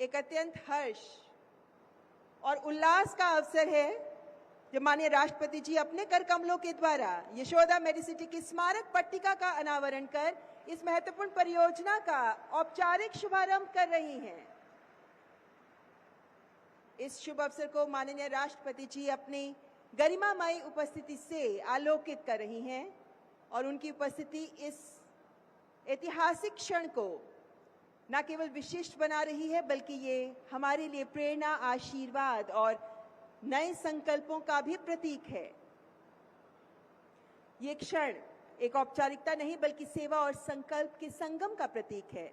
एक अत्यंत हर्ष और उल्लास का अवसर है जब माननीय राष्ट्रपति जी अपने कर कमलों के द्वारा यशोदा मेडिसिटी की स्मारक पट्टिका का अनावरण कर इस महत्वपूर्ण परियोजना का औपचारिक शुभारंभ कर रही हैं। इस शुभ अवसर को माननीय राष्ट्रपति जी अपनी गरिमामयी उपस्थिति से आलोकित कर रही हैं और उनकी उपस्थिति इस ऐतिहासिक क्षण को न केवल विशिष्ट बना रही है बल्कि ये हमारे लिए प्रेरणा, आशीर्वाद और नए संकल्पों का भी प्रतीक है। ये क्षण एक औपचारिकता नहीं बल्कि सेवा और संकल्प के संगम का प्रतीक है।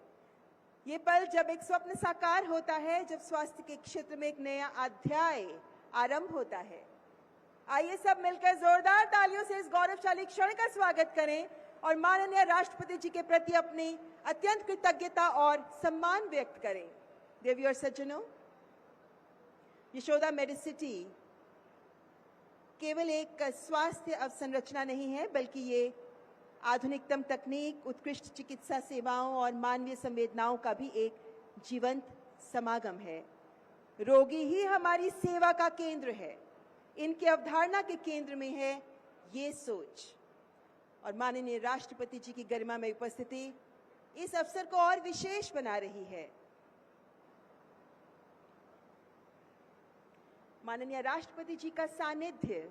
ये पल जब एक स्वप्न साकार होता है, जब स्वास्थ्य के क्षेत्र में एक नया अध्याय आरंभ होता है। आइए सब मिलकर जोरदार तालियों से इस गौरवशाली क्षण का स्वागत करें और माननीय राष्ट्रपति जी के प्रति अपनी अत्यंत कृतज्ञता और सम्मान व्यक्त करें। देवी और सज्जनों, यशोदा मेडिसिटी केवल एक स्वास्थ्य अवसंरचना नहीं है बल्कि ये आधुनिकतम तकनीक, उत्कृष्ट चिकित्सा सेवाओं और मानवीय संवेदनाओं का भी एक जीवंत समागम है। रोगी ही हमारी सेवा का केंद्र है। इनकी अवधारणा के केंद्र में है ये सोच और माननीय राष्ट्रपति जी की गरिमा में उपस्थिति इस अवसर को और विशेष बना रही है। माननीय राष्ट्रपति जी का सानिध्य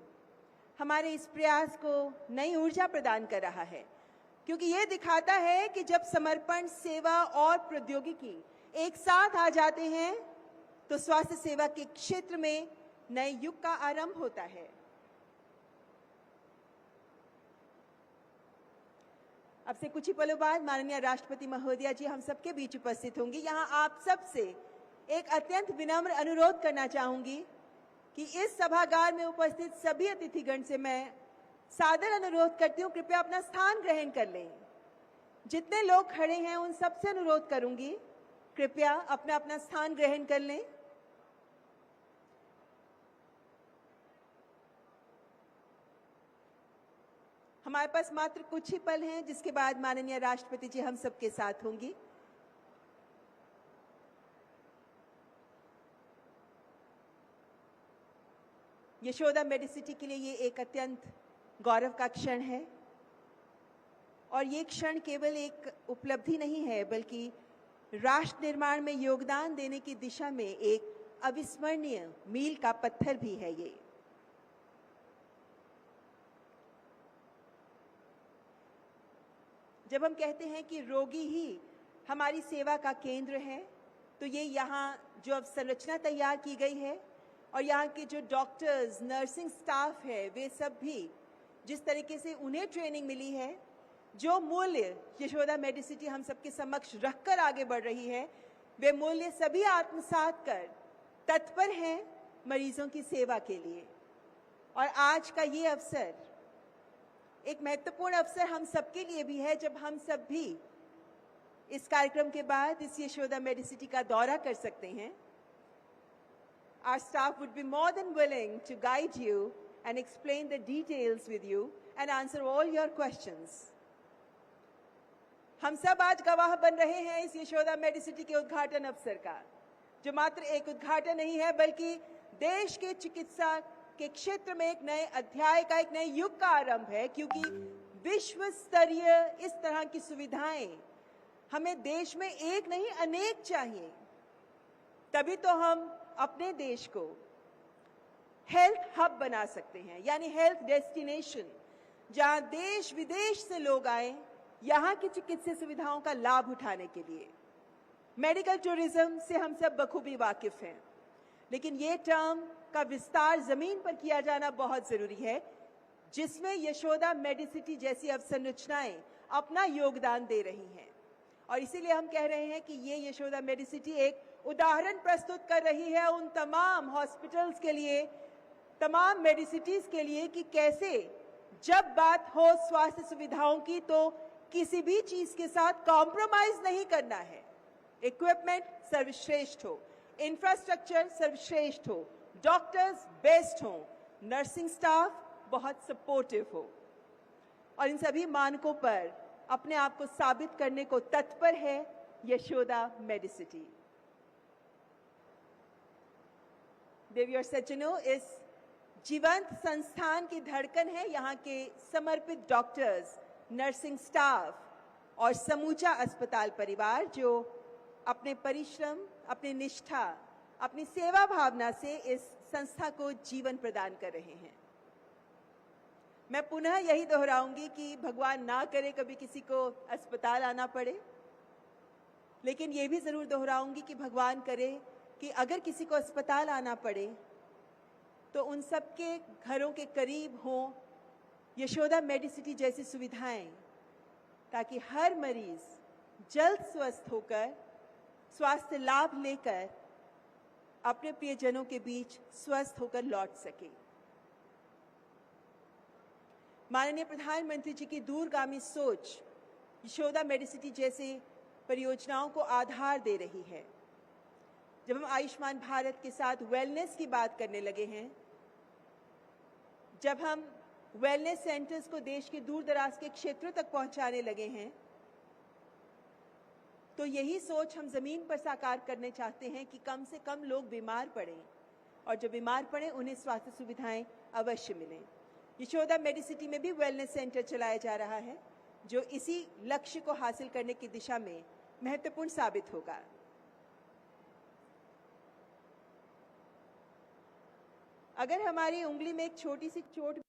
हमारे इस प्रयास को नई ऊर्जा प्रदान कर रहा है, क्योंकि ये दिखाता है कि जब समर्पण, सेवा और प्रौद्योगिकी एक साथ आ जाते हैं तो स्वास्थ्य सेवा के क्षेत्र में नए युग का आरंभ होता है। अब से कुछ ही पलों बाद माननीय राष्ट्रपति महोदया जी हम सबके बीच उपस्थित होंगी। यहाँ आप सबसे एक अत्यंत विनम्र अनुरोध करना चाहूंगी कि इस सभागार में उपस्थित सभी अतिथिगण से मैं सादर अनुरोध करती हूँ, कृपया अपना स्थान ग्रहण कर लें। जितने लोग खड़े हैं उन सबसे अनुरोध करूंगी, कृपया अपना अपना स्थान ग्रहण कर लें। हमारे पास मात्र कुछ ही पल हैं, जिसके बाद माननीय राष्ट्रपति जी हम सबके साथ होंगी। यशोदा मेडिसिटी के लिए ये एक अत्यंत गौरव का क्षण है और ये क्षण केवल एक उपलब्धि नहीं है बल्कि राष्ट्र निर्माण में योगदान देने की दिशा में एक अविस्मरणीय मील का पत्थर भी है। ये जब हम कहते हैं कि रोगी ही हमारी सेवा का केंद्र है, तो ये यहाँ जो अवसंरचना तैयार की गई है और यहाँ के जो डॉक्टर्स, नर्सिंग स्टाफ है, वे सब भी जिस तरीके से उन्हें ट्रेनिंग मिली है, जो मूल्य यशोदा मेडिसिटी हम सबके समक्ष रखकर आगे बढ़ रही है, वे मूल्य सभी आत्मसात कर तत्पर हैं मरीजों की सेवा के लिए। और आज का ये अवसर एक महत्वपूर्ण अवसर हम सबके लिए भी है, जब हम सब भी इस कार्यक्रम के बाद इस यशोदा मेडिसिटी का दौरा कर सकते हैं। Our staff would be more than willing to guide you and explain the details with you and answer all your questions. हम सब आज गवाह बन रहे हैं इस यशोदा मेडिसिटी के उद्घाटन अवसर का, जो मात्र एक उद्घाटन नहीं है बल्कि देश के चिकित्सा के क्षेत्र में एक नए अध्याय का, एक नए युग का आरंभ है। क्योंकि विश्व स्तरीय इस तरह की सुविधाएं हमें देश में एक नहीं अनेक चाहिए, तभी तो हम अपने देश को हेल्थ हब बना सकते हैं, यानी हेल्थ डेस्टिनेशन, जहां देश विदेश से लोग आए यहाँ की चिकित्सा सुविधाओं का लाभ उठाने के लिए। मेडिकल टूरिज्म से हम सब बखूबी वाकिफ हैं, लेकिन ये टर्म का विस्तार जमीन पर किया जाना बहुत जरूरी है, जिसमें यशोदा मेडिसिटी जैसी अवसंरचनाएं अपना योगदान दे रही हैं। और इसीलिए हम कह रहे हैं कि ये यशोदा मेडिसिटी एक उदाहरण प्रस्तुत कर रही है उन तमाम हॉस्पिटल्स के लिए, तमाम मेडिसिटीज के लिए, कि कैसे जब बात हो स्वास्थ्य सुविधाओं की तो किसी भी चीज के साथ कॉम्प्रोमाइज नहीं करना है। इक्विपमेंट सर्वश्रेष्ठ हो, इंफ्रास्ट्रक्चर सर्वश्रेष्ठ हो, डॉक्टर्स बेस्ट हो, नर्सिंग स्टाफ बहुत सपोर्टिव हो, और इन सभी मानकों पर अपने आप को साबित करने को तत्पर है यशोदा मेडिसिटी। देवी और सज्जनों, इस जीवंत संस्थान की धड़कन है यहाँ के समर्पित डॉक्टर्स, नर्सिंग स्टाफ और समूचा अस्पताल परिवार जो अपने परिश्रम, अपनी निष्ठा, अपनी सेवा भावना से इस संस्था को जीवन प्रदान कर रहे हैं। मैं पुनः यही दोहराऊंगी कि भगवान ना करे कभी किसी को अस्पताल आना पड़े, लेकिन ये भी जरूर दोहराऊंगी कि भगवान करे कि अगर किसी को अस्पताल आना पड़े तो उन सबके घरों के करीब हों यशोदा मेडिसिटी जैसी सुविधाएं, ताकि हर मरीज जल्द स्वस्थ होकर स्वास्थ्य लाभ लेकर अपने प्रियजनों के बीच स्वस्थ होकर लौट सके। माननीय प्रधानमंत्री जी की दूरगामी सोच यशोदा मेडिसिटी जैसे परियोजनाओं को आधार दे रही है। जब हम आयुष्मान भारत के साथ वेलनेस की बात करने लगे हैं, जब हम वेलनेस सेंटर्स को देश के दूर दराज के क्षेत्रों तक पहुंचाने लगे हैं, तो यही सोच हम जमीन पर साकार करने चाहते हैं कि कम से कम लोग बीमार पड़ें और जो बीमार पड़ें उन्हें स्वास्थ्य सुविधाएं अवश्य मिलें। यशोदा मेडिसिटी में भी वेलनेस सेंटर चलाया जा रहा है जो इसी लक्ष्य को हासिल करने की दिशा में महत्वपूर्ण साबित होगा। अगर हमारी उंगली में एक छोटी सी चोट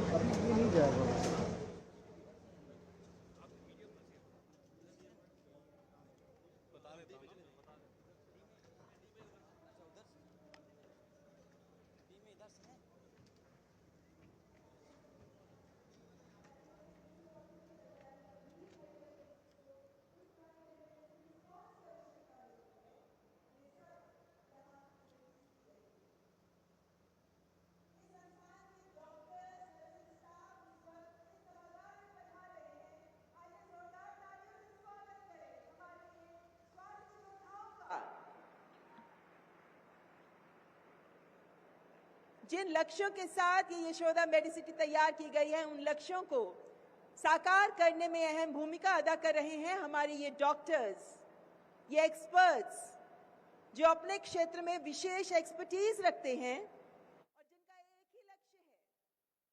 अभी ये नहीं जाएगा। जिन लक्ष्यों के साथ ये यशोदा मेडिसिटी तैयार की गई है, उन लक्ष्यों को साकार करने में अहम भूमिका अदा कर रहे हैं हमारे ये डॉक्टर्स, ये एक्सपर्ट्स जो अपने क्षेत्र में विशेष एक्सपर्टीज रखते हैं और जिनका एक ही लक्ष्य है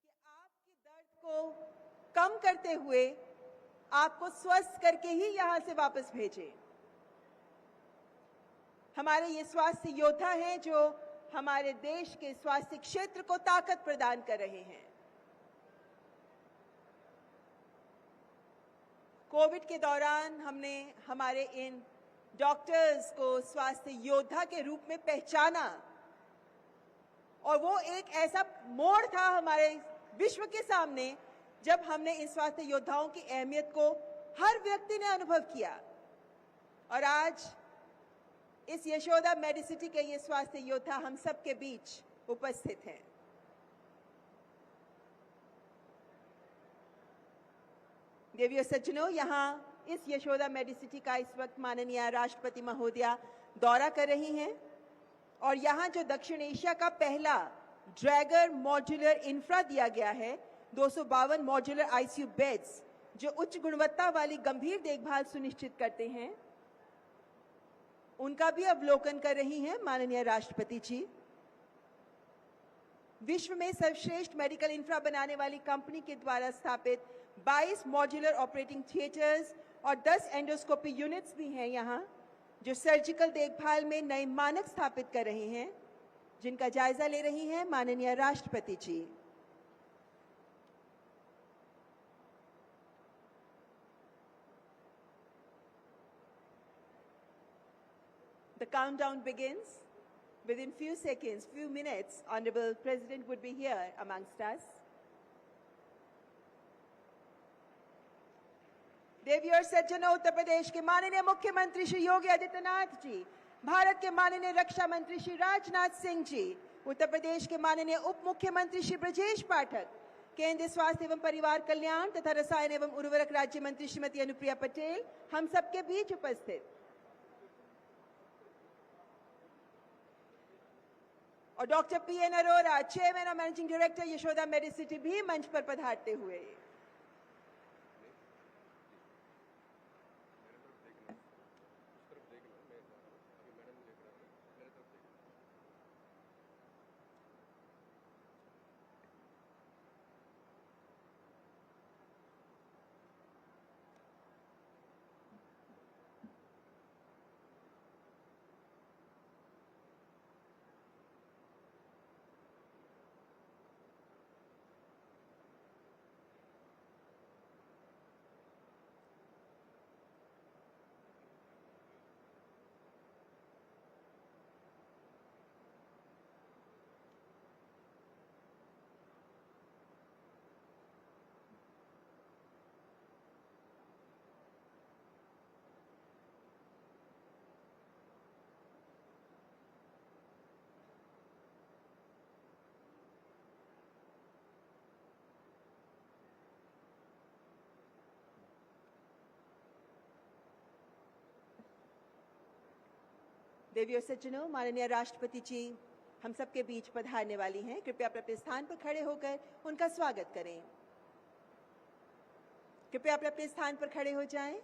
कि आपके दर्द को कम करते हुए आपको स्वस्थ करके ही यहां से वापस भेजें। हमारे ये स्वास्थ्य योद्धा हैं जो हमारे देश के स्वास्थ्य क्षेत्र को ताकत प्रदान कर रहे हैं। कोविड के दौरान हमने हमारे इन डॉक्टर्स को स्वास्थ्य योद्धा के रूप में पहचाना और वो एक ऐसा मोड़ था हमारे विश्व के सामने जब हमने इन स्वास्थ्य योद्धाओं की अहमियत को हर व्यक्ति ने अनुभव किया। और आज इस यशोदा मेडिसिटी के ये स्वास्थ्य योद्धा हम सबके बीच उपस्थित हैं। देवी और सज्जनों, यहाँ इस यशोदा मेडिसिटी का इस वक्त माननीय राष्ट्रपति महोदया दौरा कर रही हैं और यहाँ जो दक्षिण एशिया का पहला ड्रैगर मॉड्यूलर इंफ्रा दिया गया है, 252 मॉड्यूलर आईसीयू बेड्स जो उच्च गुणवत्ता वाली गंभीर देखभाल सुनिश्चित करते हैं, उनका भी अवलोकन कर रही हैं माननीय राष्ट्रपति जी। विश्व में सर्वश्रेष्ठ मेडिकल इंफ्रा बनाने वाली कंपनी के द्वारा स्थापित 22 मॉड्यूलर ऑपरेटिंग थिएटर्स और 10 एंडोस्कोपी यूनिट्स भी हैं यहाँ, जो सर्जिकल देखभाल में नए मानक स्थापित कर रहे हैं, जिनका जायजा ले रही हैं माननीय राष्ट्रपति जी। The countdown begins. Within few seconds, few minutes, Honorable President would be here amongst us. देवी और सज्जनों, उत्तर प्रदेश के माननीय मुख्यमंत्री श्री योगी आदित्यनाथ जी, भारत के माननीय रक्षा मंत्री श्री राजनाथ सिंह जी, उत्तर प्रदेश के माननीय उप मुख्यमंत्री श्री ब्रजेश पाठक, केंद्रीय स्वास्थ्य एवं परिवार कल्याण तथा रसायन एवं उर्वरक राज्य मंत्री श्रीमती अनुप्रिया पटेल हम सबके बीच उपस्थित, और डॉक्टर पी.एन. अरोरा, चेयरमैन और मैनेजिंग डायरेक्टर यशोदा मेडिसिटी भी मंच पर पधारते हुए। देवी और सज्जनों, माननीय राष्ट्रपति जी हम सबके बीच पधारने वाली हैं। कृपया अपने स्थान पर खड़े होकर उनका स्वागत करें। कृपया अपने स्थान पर खड़े हो जाएं।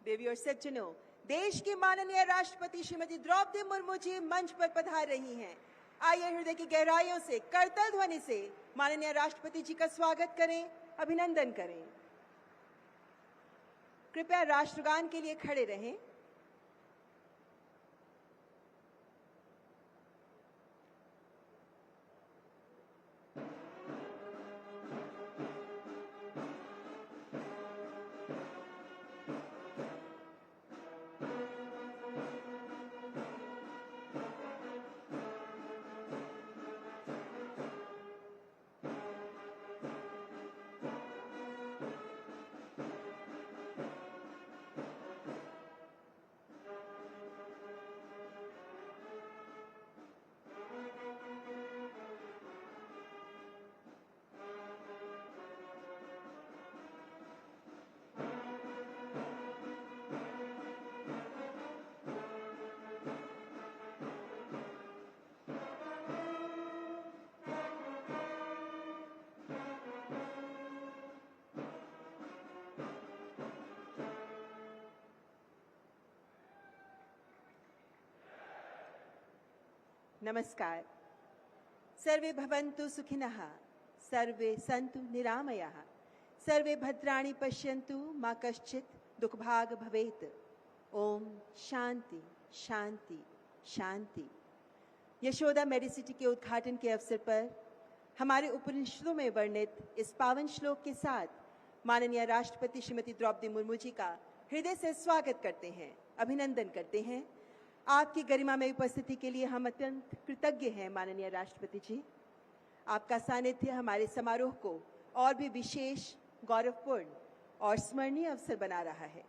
देवी और सज्जनों, देश की माननीय राष्ट्रपति श्रीमती द्रौपदी मुर्मू जी मंच पर पधार रही हैं। आइए हृदय की गहराइयों से करतल ध्वनि से माननीय राष्ट्रपति जी का स्वागत करें, अभिनंदन करें। कृपया राष्ट्रगान के लिए खड़े रहें। नमस्कार। सर्वे भवन्तु सुखिनः, सर्वे सन्तु निरामयाः, सर्वे भद्राणि पश्यन्तु मा कश्चित् दुःखभाग् भवेत्। ओम शांति शांति शांति। यशोदा मेडिसिटी के उद्घाटन के अवसर पर हमारे उपनिषदों में वर्णित इस पावन श्लोक के साथ माननीय राष्ट्रपति श्रीमती द्रौपदी मुर्मू जी का हृदय से स्वागत करते हैं, अभिनंदन करते हैं। आपकी गरिमा में उपस्थिति के लिए हम अत्यंत कृतज्ञ हैं माननीय राष्ट्रपति जी। आपका सानिध्य हमारे समारोह को और भी विशेष, गौरवपूर्ण और स्मरणीय अवसर बना रहा है।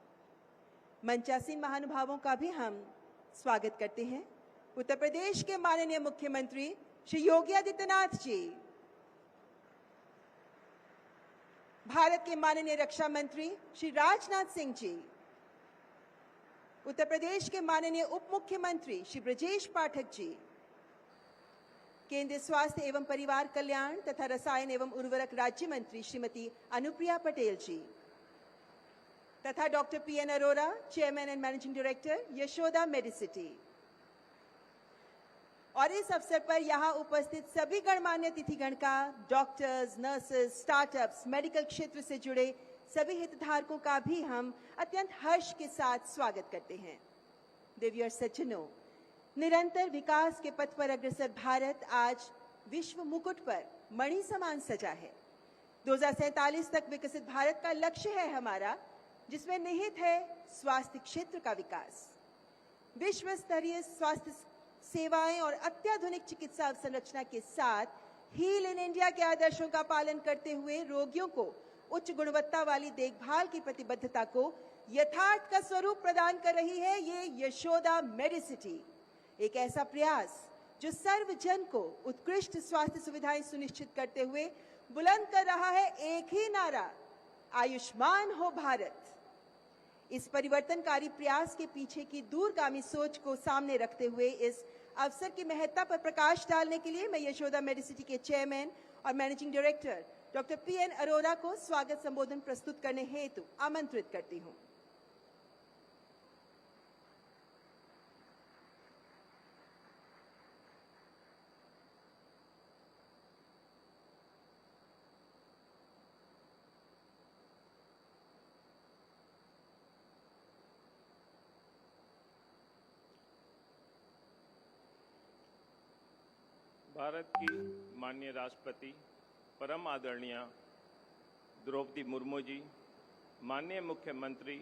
मंचासीन महानुभावों का भी हम स्वागत करते हैं। उत्तर प्रदेश के माननीय मुख्यमंत्री श्री योगी आदित्यनाथ जी, भारत के माननीय रक्षा मंत्री श्री राजनाथ सिंह जी, उत्तर प्रदेश के माननीय उप मुख्यमंत्री श्री ब्रजेश पाठक जी, केंद्रीय स्वास्थ्य एवं परिवार कल्याण तथा रसायन एवं उर्वरक राज्य मंत्री श्रीमती अनुप्रिया पटेल जी, तथा doctor PN Arora, chairman and managing director Yashoda Medicity. और इस अवसर पर यहाँ उपस्थित सभी गणमान्य तिथिगण का, डॉक्टर्स, नर्सेस, स्टार्टअप्स, मेडिकल क्षेत्र से जुड़े सभी हितधारकों का भी हम अत्यंत हर्ष के साथ स्वागत करते हैं। देवी और सज्जनों, निरंतर विकास के पथ पर अग्रसर भारत आज विश्व मुकुट पर मणि समान सजा है। 2047 तक विकसित भारत का लक्ष्य है हमारा, जिसमें निहित है स्वास्थ्य क्षेत्र का विकास। विश्व स्तरीय स्वास्थ्य सेवाएं और अत्याधुनिक चिकित्सा अवसंरचना के साथ हील इन इंडिया के आदर्शों का पालन करते हुए रोगियों को उच्च गुणवत्ता वाली देखभाल की प्रतिबद्धता को यथार्थ का स्वरूप प्रदान कर रही है ये यशोदा मेडिसिटी। एक ऐसा प्रयास जो सर्वजन को उत्कृष्ट स्वास्थ्य सुविधाएं सुनिश्चित करते हुए बुलंद कर रहा है एक ही नारा, आयुष्मान हो भारत। इस परिवर्तनकारी प्रयास के पीछे की दूरगामी सोच को सामने रखते हुए इस अवसर की महत्ता पर प्रकाश डालने के लिए मैं यशोदा मेडिसिटी के चेयरमैन और managing director doctor PN Arora को स्वागत संबोधन प्रस्तुत करने हेतु आमंत्रित करती हूं। भारत की माननीय राष्ट्रपति परम आदरणीय द्रौपदी मुर्मू जी, माननीय मुख्यमंत्री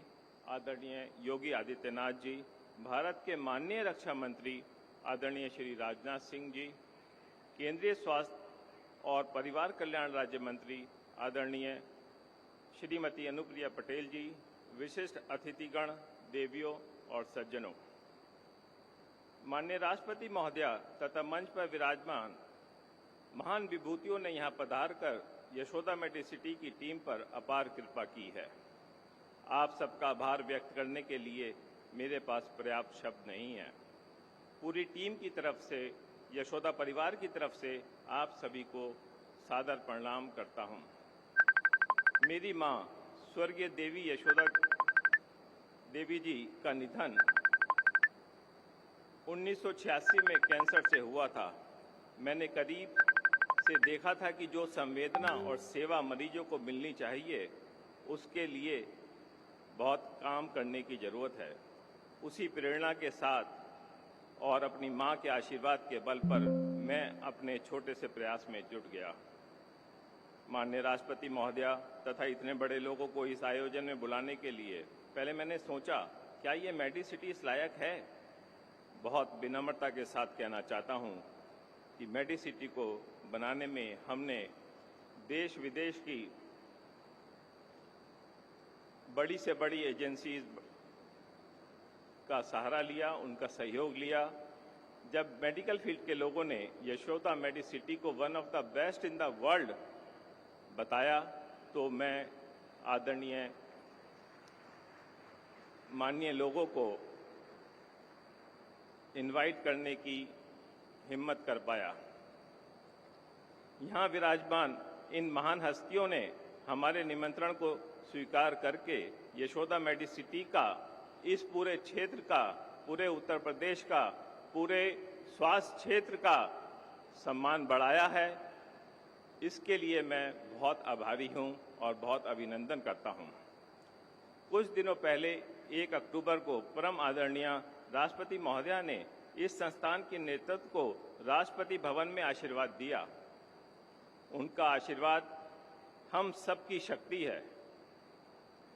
आदरणीय योगी आदित्यनाथ जी, भारत के माननीय रक्षा मंत्री आदरणीय श्री राजनाथ सिंह जी, केंद्रीय स्वास्थ्य और परिवार कल्याण राज्य मंत्री आदरणीय श्रीमती अनुप्रिया पटेल जी, विशिष्ट अतिथिगण, देवियों और सज्जनों, माननीय राष्ट्रपति महोदया तथा मंच पर विराजमान महान विभूतियों ने यहां पधार कर यशोदा मेडिसिटी की टीम पर अपार कृपा की है। आप सबका आभार व्यक्त करने के लिए मेरे पास पर्याप्त शब्द नहीं है। पूरी टीम की तरफ से, यशोदा परिवार की तरफ से आप सभी को सादर प्रणाम करता हूं। मेरी मां स्वर्गीय देवी यशोदा देवी जी का निधन 1986 में कैंसर से हुआ था। मैंने करीब से देखा था कि जो संवेदना और सेवा मरीजों को मिलनी चाहिए, उसके लिए बहुत काम करने की ज़रूरत है। उसी प्रेरणा के साथ और अपनी मां के आशीर्वाद के बल पर मैं अपने छोटे से प्रयास में जुट गया। माननीय राष्ट्रपति महोदया तथा इतने बड़े लोगों को इस आयोजन में बुलाने के लिए पहले मैंने सोचा, क्या ये मेडिसिटी इस लायक है? बहुत विनम्रता के साथ कहना चाहता हूं कि मेडिसिटी को बनाने में हमने देश विदेश की बड़ी से बड़ी एजेंसीज का सहारा लिया, उनका सहयोग लिया। जब मेडिकल फील्ड के लोगों ने यशोदा मेडिसिटी को one of the best in the world बताया, तो मैं आदरणीय माननीय लोगों को इनवाइट करने की हिम्मत कर पाया। यहाँ विराजमान इन महान हस्तियों ने हमारे निमंत्रण को स्वीकार करके यशोदा मेडिसिटी का, इस पूरे क्षेत्र का, पूरे उत्तर प्रदेश का, पूरे स्वास्थ्य क्षेत्र का सम्मान बढ़ाया है, इसके लिए मैं बहुत आभारी हूं और बहुत अभिनंदन करता हूं। कुछ दिनों पहले 1 अक्टूबर को परम आदरणीय राष्ट्रपति महोदया ने इस संस्थान के नेतृत्व को राष्ट्रपति भवन में आशीर्वाद दिया। उनका आशीर्वाद हम सबकी शक्ति है।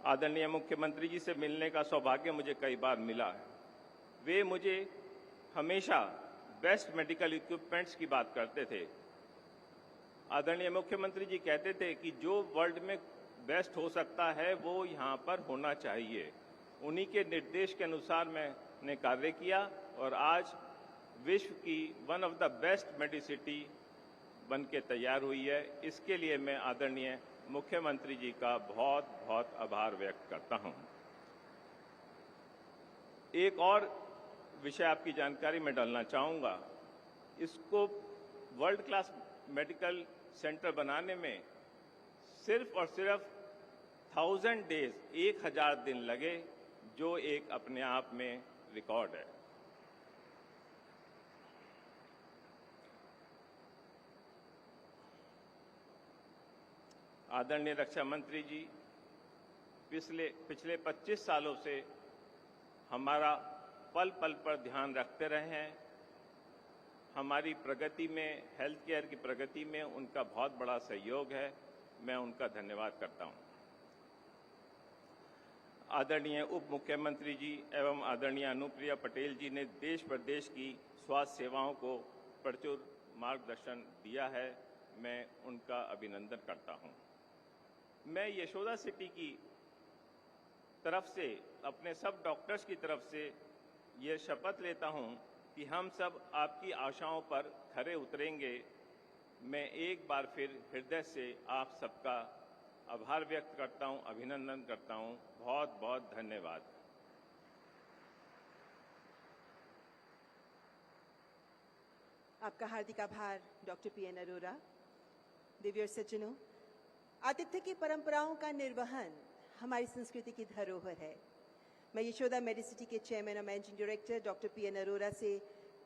आदरणीय मुख्यमंत्री जी से मिलने का सौभाग्य मुझे कई बार मिला है। वे मुझे हमेशा बेस्ट मेडिकल इक्विपमेंट्स की बात करते थे। आदरणीय मुख्यमंत्री जी कहते थे कि जो वर्ल्ड में बेस्ट हो सकता है वो यहाँ पर होना चाहिए। उन्हीं के निर्देश के अनुसार मैंने कार्य किया और आज विश्व की one of the best Medicity बन के तैयार हुई है। इसके लिए मैं आदरणीय मुख्यमंत्री जी का बहुत बहुत आभार व्यक्त करता हूँ। एक और विषय आपकी जानकारी में डालना चाहूँगा। इसको वर्ल्ड क्लास मेडिकल सेंटर बनाने में सिर्फ और सिर्फ 1000 डेज 1000 दिन लगे, जो एक अपने आप में रिकॉर्ड है। आदरणीय रक्षा मंत्री जी पिछले 25 सालों से हमारा पल पल पर ध्यान रखते रहे हैं। हमारी प्रगति में, हेल्थ केयर की प्रगति में उनका बहुत बड़ा सहयोग है। मैं उनका धन्यवाद करता हूं। आदरणीय उप मुख्यमंत्री जी एवं आदरणीय अनुप्रिया पटेल जी ने देश प्रदेश की स्वास्थ्य सेवाओं को प्रचुर मार्गदर्शन दिया है। मैं उनका अभिनंदन करता हूं। मैं यशोदा सिटी की तरफ से, अपने सब डॉक्टर्स की तरफ से ये शपथ लेता हूं कि हम सब आपकी आशाओं पर खरे उतरेंगे। मैं एक बार फिर हृदय से आप सबका आभार व्यक्त करता हूं, अभिनंदन करता हूं। बहुत बहुत धन्यवाद। आपका हार्दिक आभार डॉक्टर पीएन अरोरा। दिव्य सज्जनों, आतिथ्य की परंपराओं का निर्वहन हमारी संस्कृति की धरोहर है। मैं यशोदा मेडिसिटी के चेयरमैन और managing director doctor PN Arora से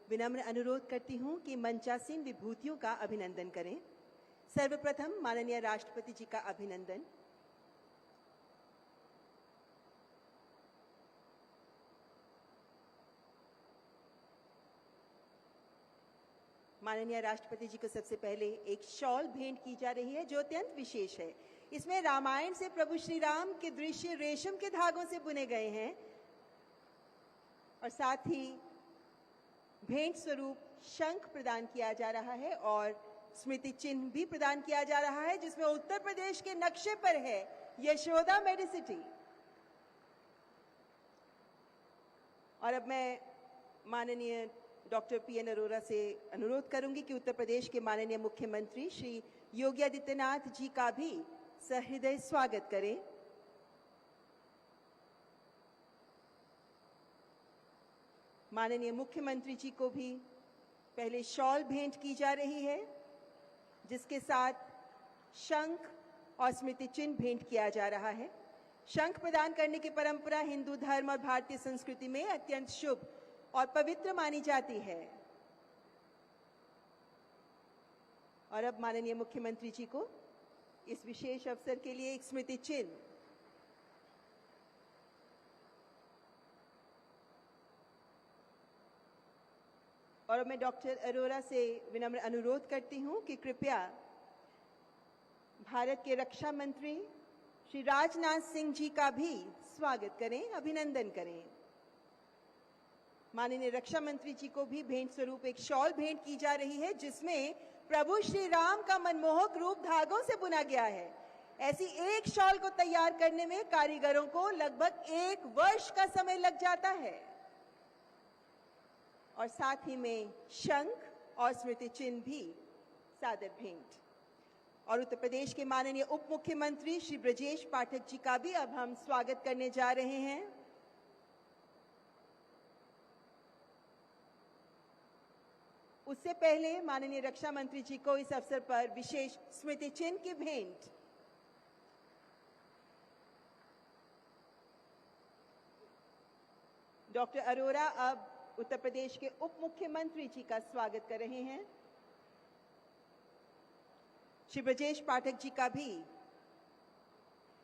विनम्र अनुरोध करती हूं कि मंचासीन विभूतियों का अभिनंदन करें। सर्वप्रथम माननीय राष्ट्रपति जी का अभिनंदन। माननीय राष्ट्रपति जी को सबसे पहले एक शॉल भेंट की जा रही है जो अत्यंत विशेष है। इसमें रामायण से प्रभु श्री राम के दृश्य रेशम के धागों से बुने गए हैं और साथ ही भेंट स्वरूप शंख प्रदान किया जा रहा है और स्मृति चिन्ह भी प्रदान किया जा रहा है, जिसमें उत्तर प्रदेश के नक्शे पर है यशोदा मेडिसिटी। और अब मैं माननीय डॉक्टर पीएन अरोरा से अनुरोध करूंगी कि उत्तर प्रदेश के माननीय मुख्यमंत्री श्री योगी आदित्यनाथ जी का भी सहृदय स्वागत करें। माननीय मुख्यमंत्री जी को भी पहले शॉल भेंट की जा रही है, जिसके साथ शंख और स्मृति चिन्ह भेंट किया जा रहा है। शंख प्रदान करने की परंपरा हिंदू धर्म और भारतीय संस्कृति में अत्यंत शुभ और पवित्र मानी जाती है। और अब माननीय मुख्यमंत्री जी को इस विशेष अवसर के लिए एक स्मृति चिन्ह और मैं डॉक्टर अरोरा से विनम्र अनुरोध करती हूं कि कृपया भारत के रक्षा मंत्री श्री राजनाथ सिंह जी का भी स्वागत करें, अभिनंदन करें। माननीय रक्षा मंत्री जी को भी भेंट स्वरूप एक शॉल भेंट की जा रही है, जिसमें प्रभु श्री राम का मनमोहक रूप धागों से बुना गया है। ऐसी एक शॉल को तैयार करने में कारीगरों को लगभग 1 वर्ष का समय लग जाता है। और साथ ही में शंख और स्मृति चिन्ह भी सादर भेंट। और उत्तर प्रदेश के माननीय उप मुख्यमंत्री श्री ब्रजेश पाठक जी का भी अब हम स्वागत करने जा रहे हैं। उससे पहले माननीय रक्षा मंत्री जी को इस अवसर पर विशेष स्मृति चिन्ह की भेंट। डॉक्टर अरोरा अब उत्तर प्रदेश के उप मुख्यमंत्री जी का स्वागत कर रहे हैं। श्री ब्रजेश पाठक जी का भी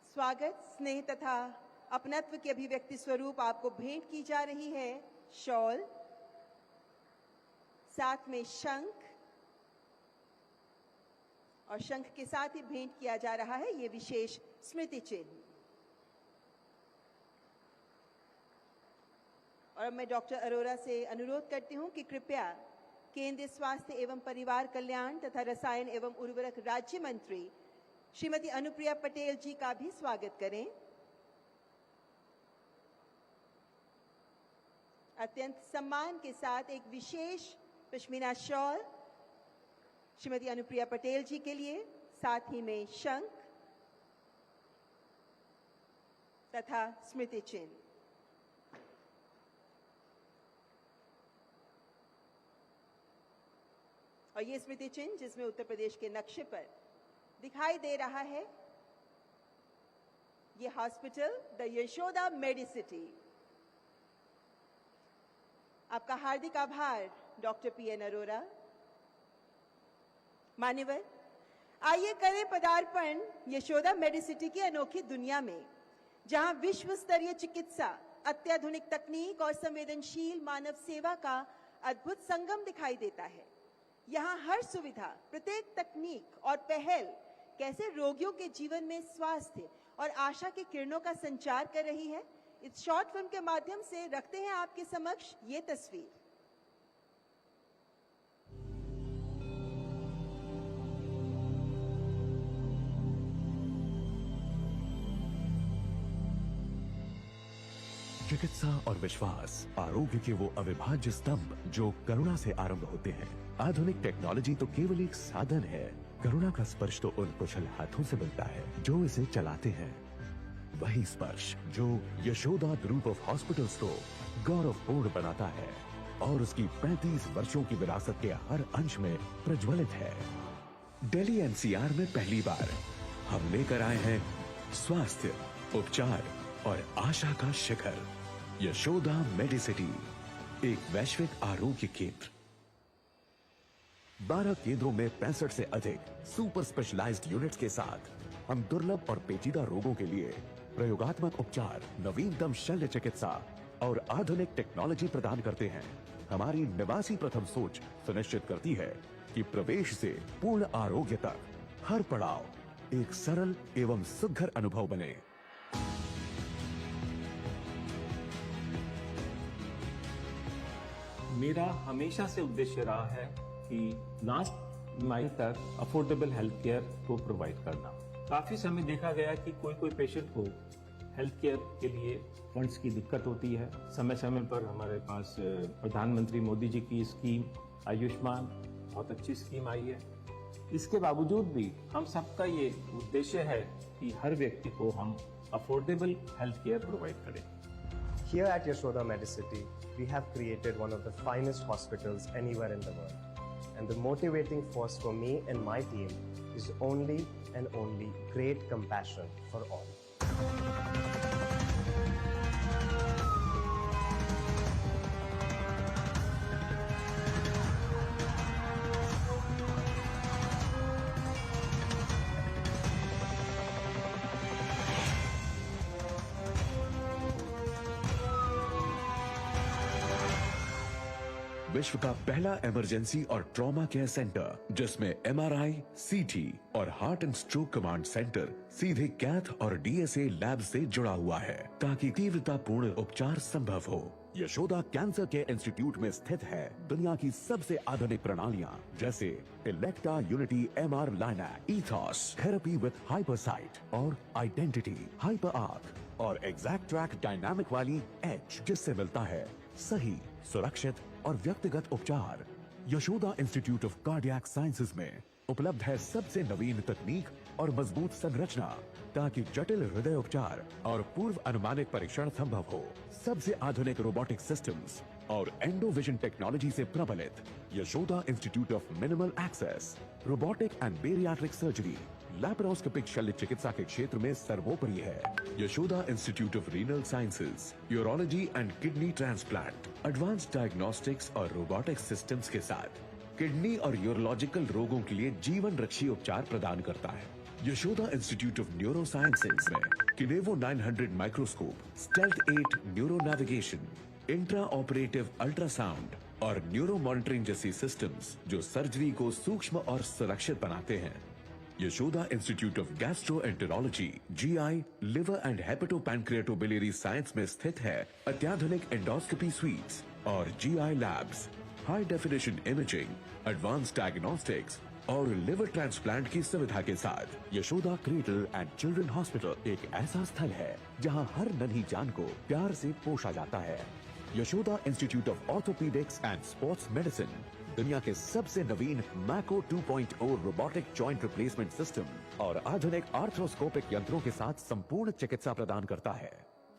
स्वागत, स्नेह तथा अपनत्व की अभिव्यक्ति स्वरूप आपको भेंट की जा रही है शॉल, साथ में शंख, और शंख के साथ ही भेंट किया जा रहा है ये विशेष स्मृति चिन्ह। और अब मैं डॉक्टर अरोरा से अनुरोध करती हूं कि कृपया केंद्रीय स्वास्थ्य एवं परिवार कल्याण तथा रसायन एवं उर्वरक राज्य मंत्री श्रीमती अनुप्रिया पटेल जी का भी स्वागत करें। अत्यंत सम्मान के साथ एक विशेष पश्मीना शॉल श्रीमती अनुप्रिया पटेल जी के लिए, साथ ही में शंख तथा स्मृति चिन्ह। और ये स्मृति चिन्ह जिसमें उत्तर प्रदेश के नक्शे पर दिखाई दे रहा है, ये हॉस्पिटल द यशोदा मेडिसिटी। आपका हार्दिक आभार डॉक्टर पीएन अरोरा। मान्यवर, आइए करें पदार्पण यशोदा मेडिसिटी की अनोखी दुनिया में, जहां विश्व स्तरीय चिकित्सा, अत्याधुनिक तकनीक और संवेदनशील मानव सेवा का अद्भुत संगम दिखाई देता है। यहाँ हर सुविधा, प्रत्येक तकनीक और पहल कैसे रोगियों के जीवन में स्वास्थ्य और आशा की किरणों का संचार कर रही है, इस शॉर्ट फिल्म के माध्यम से रखते हैं आपके समक्ष ये तस्वीर। चिकित्सा और विश्वास, आरोग्य के वो अविभाज्य स्तंभ जो करुणा से आरंभ होते हैं। आधुनिक टेक्नोलॉजी तो केवल एक साधन है, करुणा का स्पर्श तो उन कुशल हाथों से मिलता है जो इसे चलाते हैं। वही स्पर्श जो यशोदा ग्रुप ऑफ हॉस्पिटल्स को गौरवपूर्ण बनाता है और उसकी 35 वर्षों की विरासत के हर अंश में प्रज्वलित है। दिल्ली एनसीआर में पहली बार हम लेकर आए हैं स्वास्थ्य, उपचार और आशा का शिखर, यशोदा मेडिसिटी, एक वैश्विक आरोग्य केंद्र। 12 केंद्रों में 65 से अधिक सुपर स्पेशलाइज्ड यूनिट्स के साथ हम दुर्लभ और पेचीदा रोगों के लिए प्रयोगात्मक उपचार, नवीनतम शल्य चिकित्सा और आधुनिक टेक्नोलॉजी प्रदान करते हैं। हमारी निवासी प्रथम सोच सुनिश्चित करती है कि प्रवेश से पूर्ण आरोग्य तक हर पड़ाव एक सरल एवं सुघर अनुभव बने। मेरा हमेशा से उद्देश्य रहा है कि लास्ट माइल तक अफोर्डेबल हेल्थ केयर को प्रोवाइड करना। काफी समय देखा गया कि कोई पेशेंट को हेल्थ केयर के लिए फंड्स की दिक्कत होती है। समय समय पर हमारे पास प्रधानमंत्री मोदी जी की स्कीम आयुष्मान बहुत अच्छी स्कीम आई है। इसके बावजूद भी हम सबका ये उद्देश्य है कि हर व्यक्ति को हम अफोर्डेबल हेल्थ केयर प्रोवाइड करें। Here at Yashoda Medicity, we have created one of the finest hospitals anywhere in the world. And the motivating force for me and my team is only and only great compassion for all. विश्व का पहला emergency और trauma care centre, जिसमें MRI, सीटी और heart and stroke command centre सीधे cath और DSA lab से जुड़ा हुआ है ताकि तीव्रतापूर्ण उपचार संभव हो। यशोदा कैंसर केयर इंस्टीट्यूट में स्थित है दुनिया की सबसे आधुनिक प्रणालियां, जैसे Elekta Unity MR linac, Ethos therapy with HyperSight और आइडेंटिटी हाइपर आर्क और एग्जैक्ट ट्रैक डायनामिक वाली एच, जिससे मिलता है सही, सुरक्षित और व्यक्तिगत उपचार। Yashoda institute of Cardiac Sciences में उपलब्ध है सबसे नवीन तकनीक और मजबूत संरचना ताकि जटिल हृदय उपचार और पूर्व अनुमानित परीक्षण संभव हो। सबसे आधुनिक रोबोटिक सिस्टम्स और एंडोविजन टेक्नोलॉजी से प्रबलित Yashoda institute of minimal access robotic and bariatric surgery laparoscopic शल्य चिकित्सा के क्षेत्र में सर्वोपरि है। Yashoda institute of renal sciences, urology and kidney transplant, advanced diagnostics और रोबोटिक्स सिस्टम्स के साथ किडनी और यूरोलॉजिकल रोगों के लिए जीवन रक्षी उपचार प्रदान करता है। Yashoda institute of Neuro Sciences में Kinevo 900 microscope, stealth 8 neuro navigation, intra operative ultrasound और न्यूरो मॉनिटरिंग जैसी सिस्टम्स जो सर्जरी को सूक्ष्म और सुरक्षित बनाते हैं। Yashoda institute of Gastroenterology, GI, liver and hepatopancreatobiliary science में स्थित है अत्याधुनिक एंडोस्कोपी स्वीट्स और GI labs, high definition imaging, advance diagnostics और लिवर ट्रांसप्लांट की सुविधा के साथ Yashoda Cradle and Children Hospital एक ऐसा स्थल है जहां हर नन्ही जान को प्यार से पोषा जाता है। Yashoda institute of orthopaedics and sports medicine दुनिया के सबसे नवीन मैको 2.0 रोबोटिक जॉइंट रिप्लेसमेंट सिस्टम और आधुनिक आर्थ्रोस्कोपिक यंत्रों के साथ संपूर्ण चिकित्सा प्रदान करता है।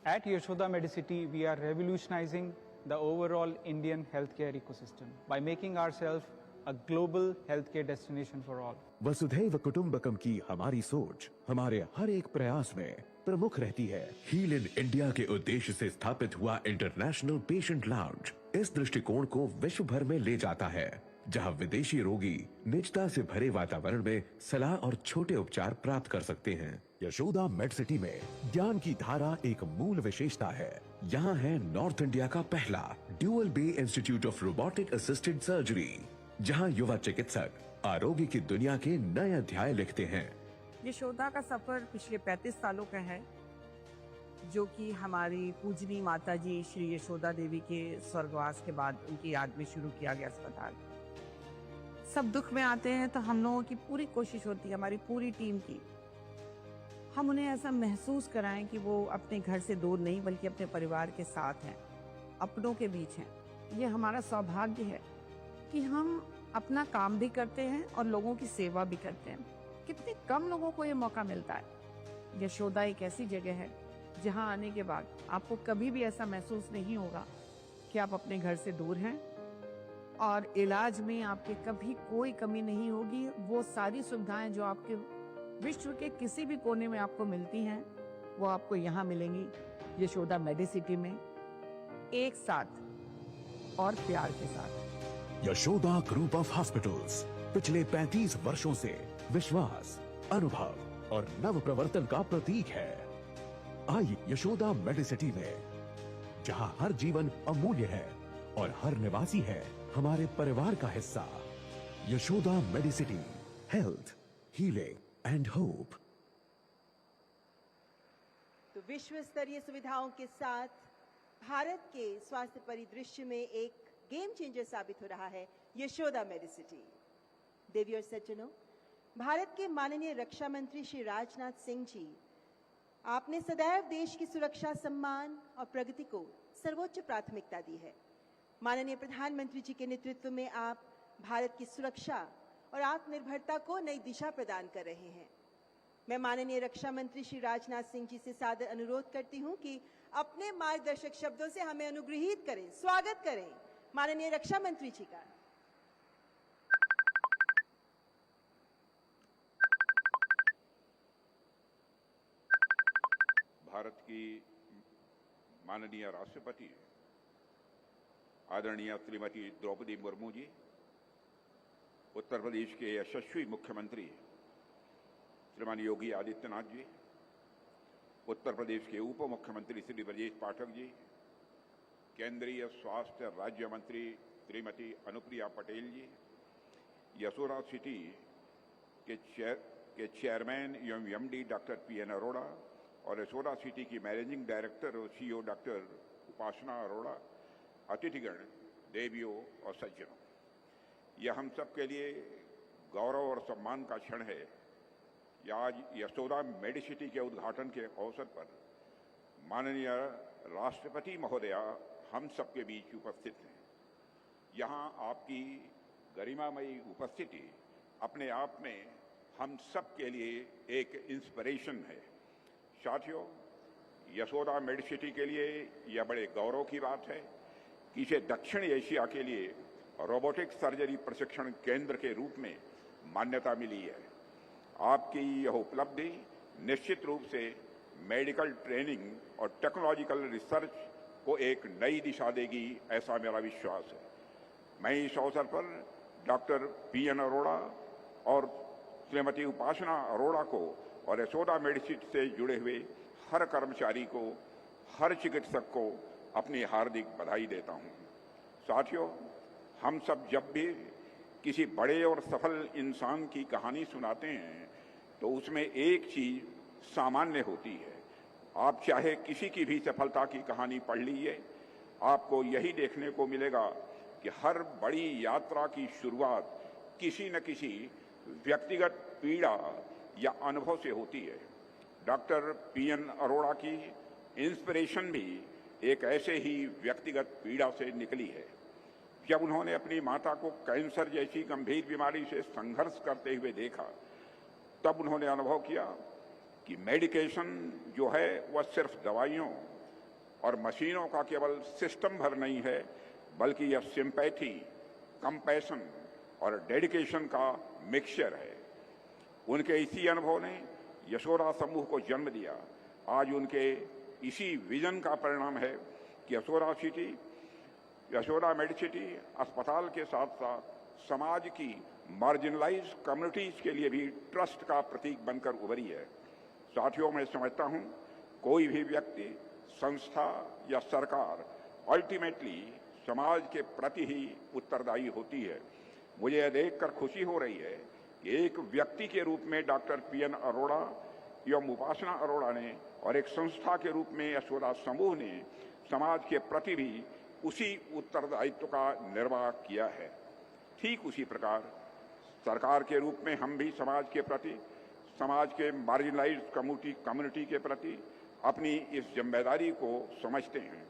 At Yashoda Medicity, we are revolutionizing the overall Indian healthcare ecosystem by making ourselves a global healthcare destination for all. वसुधैव कुटुंबकम की हमारी सोच हमारे हर एक प्रयास में प्रमुख रहती है। हील इन इंडिया के उद्देश्य से स्थापित हुआ इंटरनेशनल पेशेंट लाउंज इस दृष्टिकोण को विश्व भर में ले जाता है, जहां विदेशी रोगी निजता से भरे वातावरण में सलाह और छोटे उपचार प्राप्त कर सकते हैं। यशोदा मेडसिटी में ज्ञान की धारा एक मूल विशेषता है। यहाँ है नॉर्थ इंडिया का पहला dual bay institute of robotic assisted surgery, जहाँ युवा चिकित्सक आरोग्य की दुनिया के नए अध्याय लिखते हैं। यशोदा का सफर पिछले 35 सालों का है, जो कि हमारी पूजनी माता जी श्री यशोदा देवी के स्वर्गवास के बाद उनकी याद में शुरू किया गया अस्पताल। सब दुख में आते हैं तो हम लोगों की पूरी कोशिश होती है, हमारी पूरी टीम की, हम उन्हें ऐसा महसूस कराएं कि वो अपने घर से दूर नहीं बल्कि अपने परिवार के साथ हैं, अपनों के बीच हैं। ये हमारा सौभाग्य है कि हम अपना काम भी करते हैं और लोगों की सेवा भी करते हैं। कितने कम लोगों को ये मौका मिलता है। यशोदा एक ऐसी जगह है जहां आने के बाद आपको कभी भी ऐसा महसूस नहीं होगा कि आप अपने घर से दूर हैं, और इलाज में आपके कभी कोई कमी नहीं होगी। वो सारी सुविधाएं जो आपके विश्व के किसी भी कोने में आपको मिलती हैं, वो आपको यहाँ मिलेंगी यशोदा मेडिसिटी में, एक साथ और प्यार के साथ। यशोदा ग्रुप ऑफ हॉस्पिटल्स पिछले 35 वर्षों से विश्वास, अनुभव और नव प्रवर्तन का प्रतीक है। आइए यशोदा मेडिसिटी में, जहां हर जीवन अमूल्य है और हर निवासी है हमारे परिवार का हिस्सा। Yashoda Medicity, health, healing and hope. तो विश्व स्तरीय सुविधाओं के साथ भारत के स्वास्थ्य परिदृश्य में एक गेम चेंजर साबित हो रहा है यशोदा मेडिसिटी। देवी और सज्जनों, भारत के माननीय रक्षा मंत्री श्री राजनाथ सिंह जी, आपने सदैव देश की सुरक्षा, सम्मान और प्रगति को सर्वोच्च प्राथमिकता दी है। माननीय प्रधानमंत्री जी के नेतृत्व में आप भारत की सुरक्षा और आत्मनिर्भरता को नई दिशा प्रदान कर रहे हैं। मैं माननीय रक्षा मंत्री श्री राजनाथ सिंह जी से सादर अनुरोध करती हूं कि अपने मार्गदर्शक शब्दों से हमें अनुग्रहित करें, स्वागत करें माननीय रक्षा मंत्री जी का। भारत की माननीय राष्ट्रपति आदरणीय श्रीमती द्रौपदी मुर्मू जी, उत्तर प्रदेश के यशस्वी मुख्यमंत्री श्रीमान योगी आदित्यनाथ जी, उत्तर प्रदेश के उप मुख्यमंत्री श्री ब्रजेश पाठक जी, केंद्रीय स्वास्थ्य राज्य मंत्री श्रीमती अनुप्रिया पटेल जी, यशोदा सिटी के चेयरमैन एवं एमडी डॉक्टर पीएन अरोड़ा और यशोदा सिटी की मैनेजिंग डायरेक्टर और सीईओ डॉक्टर उपासना अरोड़ा, अतिथिगण, देवियों और सज्जनों, यह हम सब के लिए गौरव और सम्मान का क्षण है कि आज यशोदा मेडिसिटी के उद्घाटन के अवसर पर माननीय राष्ट्रपति महोदया हम सब के बीच उपस्थित हैं। यहाँ आपकी गरिमामयी उपस्थिति अपने आप में हम सब के लिए एक इंस्पिरेशन है। साथियों, यशोदा मेडिसिटी के लिए यह बड़े गौरव की बात है कि इसे दक्षिण एशिया के लिए रोबोटिक सर्जरी प्रशिक्षण केंद्र के रूप में मान्यता मिली है। आपकी यह उपलब्धि निश्चित रूप से मेडिकल ट्रेनिंग और टेक्नोलॉजिकल रिसर्च को एक नई दिशा देगी, ऐसा मेरा विश्वास है। मैं इस अवसर पर डॉक्टर पीएन अरोड़ा और श्रीमती उपासना अरोड़ा को और यशोदा मेडिसिटी से जुड़े हुए हर कर्मचारी को, हर चिकित्सक को अपनी हार्दिक बधाई देता हूं। साथियों, हम सब जब भी किसी बड़े और सफल इंसान की कहानी सुनाते हैं तो उसमें एक चीज सामान्य होती है। आप चाहे किसी की भी सफलता की कहानी पढ़ लीजिए, आपको यही देखने को मिलेगा कि हर बड़ी यात्रा की शुरुआत किसी न किसी व्यक्तिगत पीड़ा या अनुभव से होती है। डॉक्टर पीएन अरोड़ा की इंस्पिरेशन भी एक ऐसे ही व्यक्तिगत पीड़ा से निकली है। जब उन्होंने अपनी माता को कैंसर जैसी गंभीर बीमारी से संघर्ष करते हुए देखा, तब उन्होंने अनुभव किया कि मेडिकेशन जो है वह सिर्फ दवाइयों और मशीनों का केवल सिस्टम भर नहीं है, बल्कि यह सिंपैथी, कंपैशन और डेडिकेशन का मिक्सचर है। उनके इसी अनुभव ने यशोदा समूह को जन्म दिया। आज उनके इसी विजन का परिणाम है कि यशोदा मेडिसिटी अस्पताल के साथ साथ समाज की मार्जिनलाइज कम्युनिटीज के लिए भी ट्रस्ट का प्रतीक बनकर उभरी है। साथियों, मैं समझता हूं कोई भी व्यक्ति, संस्था या सरकार अल्टीमेटली समाज के प्रति ही उत्तरदायी होती है। मुझे यह देखकर खुशी हो रही है कि एक व्यक्ति के रूप में डॉक्टर पीएन अरोड़ा एवं उपासना अरोड़ा ने और एक संस्था के रूप में यशोदा समूह ने समाज के प्रति भी उसी उत्तरदायित्व का निर्वाह किया है। ठीक उसी प्रकार सरकार के रूप में हम भी समाज के प्रति, समाज के मार्जिनलाइज्ड कम्युनिटी के प्रति अपनी इस जिम्मेदारी को समझते हैं।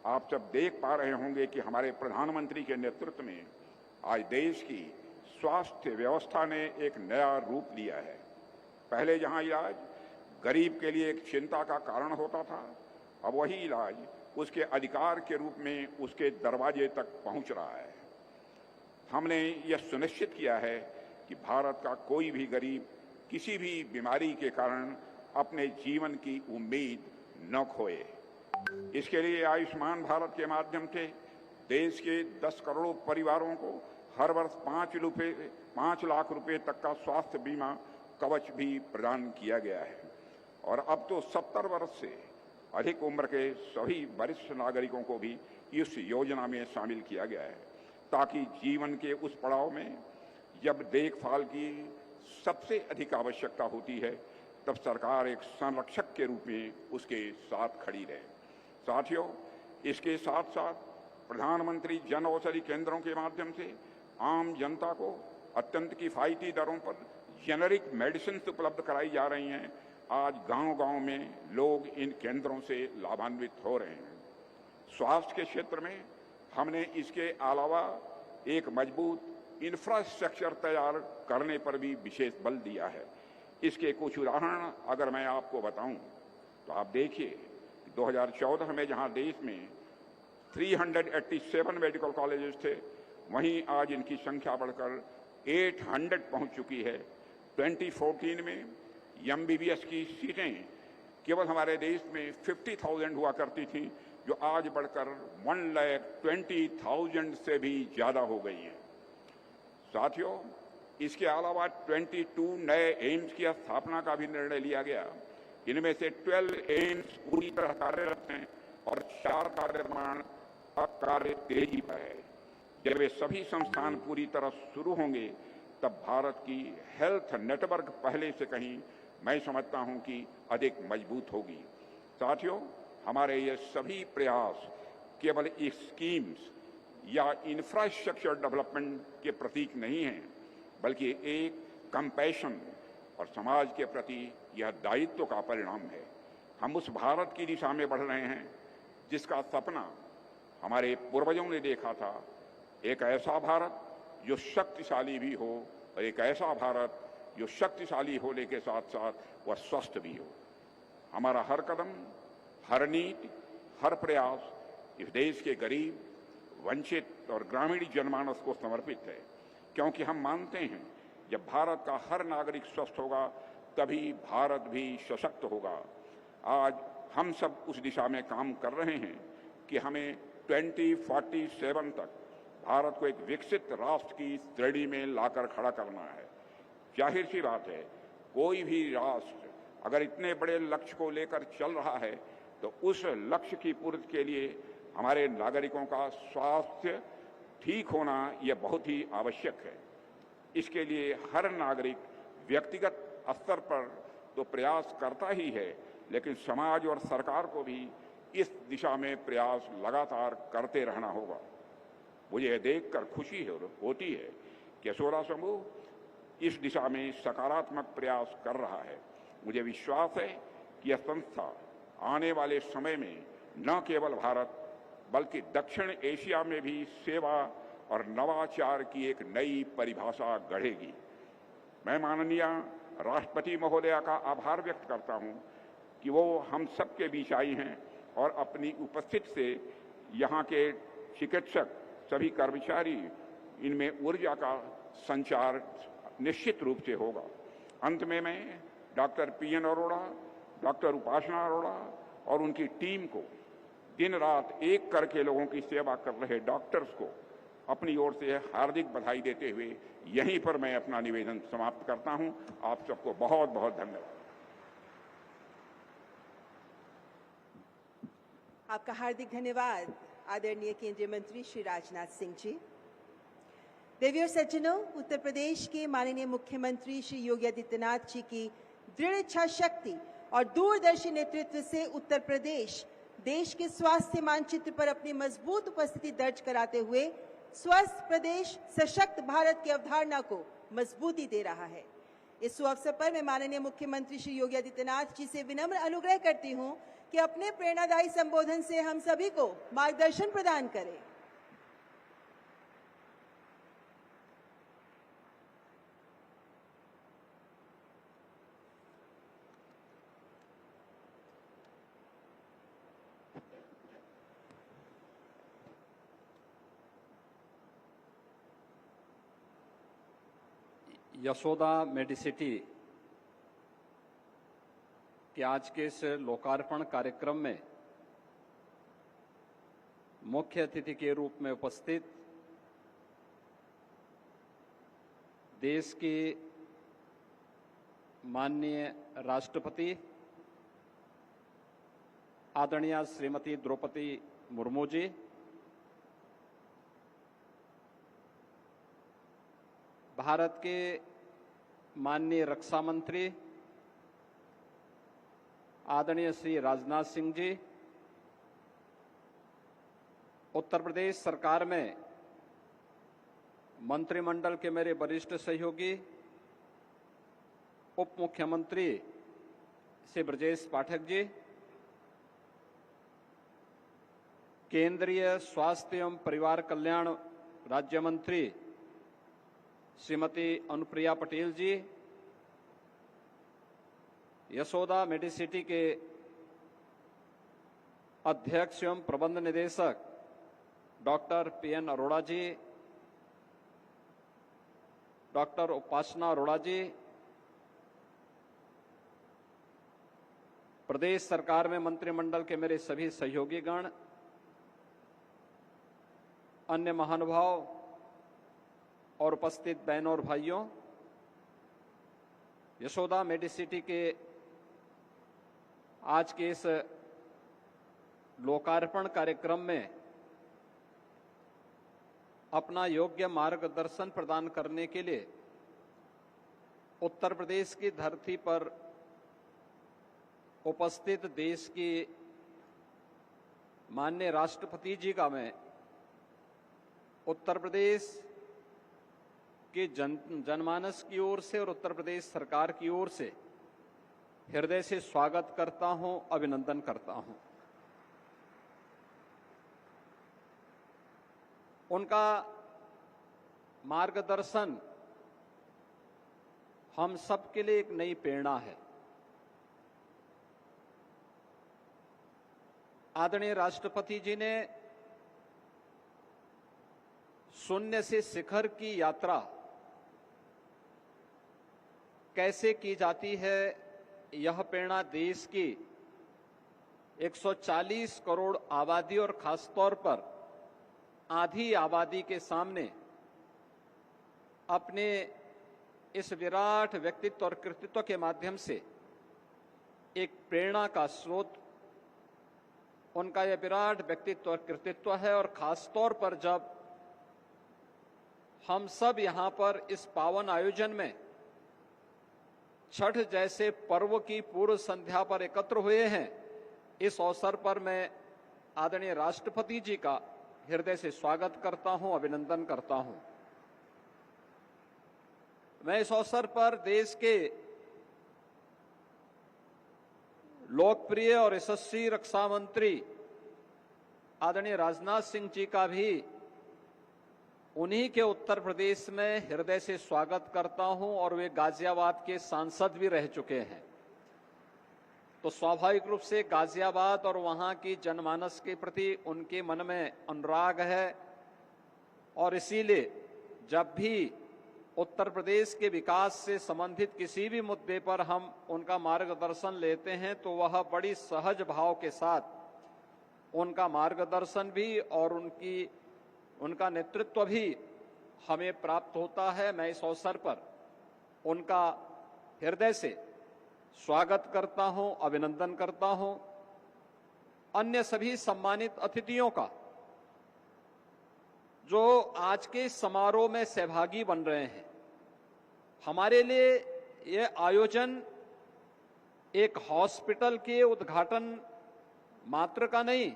आप सब देख पा रहे होंगे कि हमारे प्रधानमंत्री के नेतृत्व में आज देश की स्वास्थ्य व्यवस्था ने एक नया रूप लिया है। पहले जहां इलाज गरीब के लिए एक चिंता का कारण होता था, अब वही इलाज उसके अधिकार के रूप में उसके दरवाजे तक पहुंच रहा है। हमने यह सुनिश्चित किया है कि भारत का कोई भी गरीब किसी भी बीमारी के कारण अपने जीवन की उम्मीद न खोए। इसके लिए आयुष्मान भारत के माध्यम से देश के 10 करोड़ परिवारों को हर वर्ष 5 लाख रुपए तक का स्वास्थ्य बीमा कवच भी प्रदान किया गया है। और अब तो 70 वर्ष से अधिक उम्र के सभी वरिष्ठ नागरिकों को भी इस योजना में शामिल किया गया है, ताकि जीवन के उस पड़ाव में जब देखभाल की सबसे अधिक आवश्यकता होती है, तब सरकार एक संरक्षक के रूप में उसके साथ खड़ी रहे। साथियों, इसके साथ साथ प्रधानमंत्री जन औषधि केंद्रों के माध्यम से आम जनता को अत्यंत किफायती दरों पर जेनेरिक मेडिसिन उपलब्ध कराई जा रही हैं। आज गांव-गांव में लोग इन केंद्रों से लाभान्वित हो रहे हैं। स्वास्थ्य के क्षेत्र में हमने इसके अलावा एक मजबूत इंफ्रास्ट्रक्चर तैयार करने पर भी विशेष बल दिया है। इसके कुछ उदाहरण अगर मैं आपको बताऊं तो आप देखिए, 2014 में जहां देश में 387 मेडिकल कॉलेजेस थे, वहीं आज इनकी संख्या बढ़कर 800 पहुंच चुकी है। 2014 में एमबीबीएस की सीटें केवल हमारे देश में 50,000 हुआ करती थी, जो आज बढ़कर 1,20,000 से भी ज्यादा हो गई हैं। साथियों, इसके अलावा 22 नए एम्स की स्थापना का भी निर्णय लिया गया। इनमें से 12 एम्स पूरी तरह कार्यरत हैं और 4 का निर्माण अब कार्य तेजी पर है। जब ये सभी संस्थान पूरी तरह शुरू होंगे, तब भारत की हेल्थ नेटवर्क पहले से कहीं मैं समझता हूं कि अधिक मजबूत होगी। साथियों, हमारे ये सभी प्रयास केवल स्कीम्स या इंफ्रास्ट्रक्चर डेवलपमेंट के प्रतीक नहीं हैं, बल्कि एक कंपैशन और समाज के प्रति यह दायित्व का परिणाम है। हम उस भारत की दिशा में बढ़ रहे हैं जिसका सपना हमारे पूर्वजों ने देखा था, एक ऐसा भारत जो शक्तिशाली भी हो और एक ऐसा भारत जो शक्तिशाली होने के साथ साथ वह स्वस्थ भी हो। हमारा हर कदम, हर नीति, हर प्रयास इस देश के गरीब, वंचित और ग्रामीण जनमानस को समर्पित है, क्योंकि हम मानते हैं जब भारत का हर नागरिक स्वस्थ होगा तभी भारत भी सशक्त होगा। आज हम सब उस दिशा में काम कर रहे हैं कि हमें 2047 तक भारत को एक विकसित राष्ट्र की श्रेणी में लाकर खड़ा करना है। जाहिर सी बात है, कोई भी राष्ट्र अगर इतने बड़े लक्ष्य को लेकर चल रहा है तो उस लक्ष्य की पूर्ति के लिए हमारे नागरिकों का स्वास्थ्य ठीक होना यह बहुत ही आवश्यक है। इसके लिए हर नागरिक व्यक्तिगत स्तर पर तो प्रयास करता ही है, लेकिन समाज और सरकार को भी इस दिशा में प्रयास लगातार करते रहना होगा। मुझे यह देखकर खुशी होती है कि यशोदा समूह इस दिशा में सकारात्मक प्रयास कर रहा है। मुझे विश्वास है कि यह संस्था आने वाले समय में न केवल भारत बल्कि दक्षिण एशिया में भी सेवा और नवाचार की एक नई परिभाषा गढ़ेगी। मैं माननीय राष्ट्रपति महोदया का आभार व्यक्त करता हूं कि वो हम सबके बीच आई हैं और अपनी उपस्थिति से यहाँ के चिकित्सक, सभी कर्मचारी, इनमें ऊर्जा का संचार निश्चित रूप से होगा। अंत में मैं डॉक्टर पीएन अरोड़ा, डॉक्टर उपासना अरोड़ा और उनकी टीम को दिन रात एक करके लोगों की सेवा कर रहे डॉक्टर्स को अपनी ओर से हार्दिक बधाई देते हुए यहीं पर मैं अपना निवेदन समाप्त करता हूं। आप सबको बहुत बहुत धन्यवाद। आपका हार्दिक धन्यवाद आदरणीय केंद्रीय मंत्री श्री राजनाथ सिंह जी। देवी और सज्जनों, उत्तर प्रदेश के माननीय मुख्यमंत्री श्री योगी आदित्यनाथ जी की दृढ़ इच्छा शक्ति और दूरदर्शी नेतृत्व से उत्तर प्रदेश देश के स्वास्थ्य मानचित्र पर अपनी मजबूत उपस्थिति दर्ज कराते हुए स्वस्थ प्रदेश सशक्त भारत की अवधारणा को मजबूती दे रहा है। इस अवसर पर मैं माननीय मुख्यमंत्री श्री योगी आदित्यनाथ जी से विनम्र अनुग्रह करती हूं कि अपने प्रेरणादायी संबोधन से हम सभी को मार्गदर्शन प्रदान करें। यशोदा मेडिसिटी के आज के इस लोकार्पण कार्यक्रम में मुख्य अतिथि के रूप में उपस्थित देश की माननीय राष्ट्रपति आदरणीय श्रीमती द्रौपदी मुर्मू जी, भारत के माननीय रक्षा मंत्री आदरणीय श्री राजनाथ सिंह जी, उत्तर प्रदेश सरकार में मंत्रिमंडल के मेरे वरिष्ठ सहयोगी उप मुख्यमंत्री श्री ब्रजेश पाठक जी, केंद्रीय स्वास्थ्य एवं परिवार कल्याण राज्य मंत्री श्रीमती अनुप्रिया पटेल जी, यशोदा मेडिसिटी के अध्यक्ष एवं प्रबंध निदेशक डॉक्टर पीएन अरोड़ा जी, डॉक्टर उपासना अरोड़ा जी, प्रदेश सरकार में मंत्रिमंडल के मेरे सभी सहयोगीगण, अन्य महानुभाव और उपस्थित बहनों और भाइयों, यशोदा मेडिसिटी के आज के इस लोकार्पण कार्यक्रम में अपना योग्य मार्गदर्शन प्रदान करने के लिए उत्तर प्रदेश की धरती पर उपस्थित देश की माननीय राष्ट्रपति जी का मैं उत्तर प्रदेश के जनमानस की ओर से और उत्तर प्रदेश सरकार की ओर से हृदय से स्वागत करता हूं, अभिनंदन करता हूं। उनका मार्गदर्शन हम सब के लिए एक नई प्रेरणा है। आदरणीय राष्ट्रपति जी ने शून्य से शिखर की यात्रा कैसे की जाती है, यह प्रेरणा देश की 140 करोड़ आबादी और खासतौर पर आधी आबादी के सामने अपने इस विराट व्यक्तित्व और कृतित्व के माध्यम से एक प्रेरणा का स्रोत उनका यह विराट व्यक्तित्व और कृतित्व है। और खासतौर पर जब हम सब यहां पर इस पावन आयोजन में छठ जैसे पर्व की पूर्व संध्या पर एकत्र हुए हैं, इस अवसर पर मैं आदरणीय राष्ट्रपति जी का हृदय से स्वागत करता हूं, अभिनंदन करता हूं। मैं इस अवसर पर देश के लोकप्रिय और यशस्वी रक्षा मंत्री आदरणीय राजनाथ सिंह जी का भी उन्हीं के उत्तर प्रदेश में हृदय से स्वागत करता हूं, और वे गाजियाबाद के सांसद भी रह चुके हैं। तो स्वाभाविक रूप से गाजियाबाद और वहां की जनमानस के प्रति उनके मन में अनुराग है, और इसीलिए जब भी उत्तर प्रदेश के विकास से संबंधित किसी भी मुद्दे पर हम उनका मार्गदर्शन लेते हैं तो वह बड़ी सहज भाव के साथ उनका मार्गदर्शन भी और उनका नेतृत्व भी हमें प्राप्त होता है। मैं इस अवसर पर उनका हृदय से स्वागत करता हूं, अभिनंदन करता हूं। अन्य सभी सम्मानित अतिथियों का जो आज के समारोह में सहभागी बन रहे हैं, हमारे लिए यह आयोजन एक हॉस्पिटल के उद्घाटन मात्र का नहीं,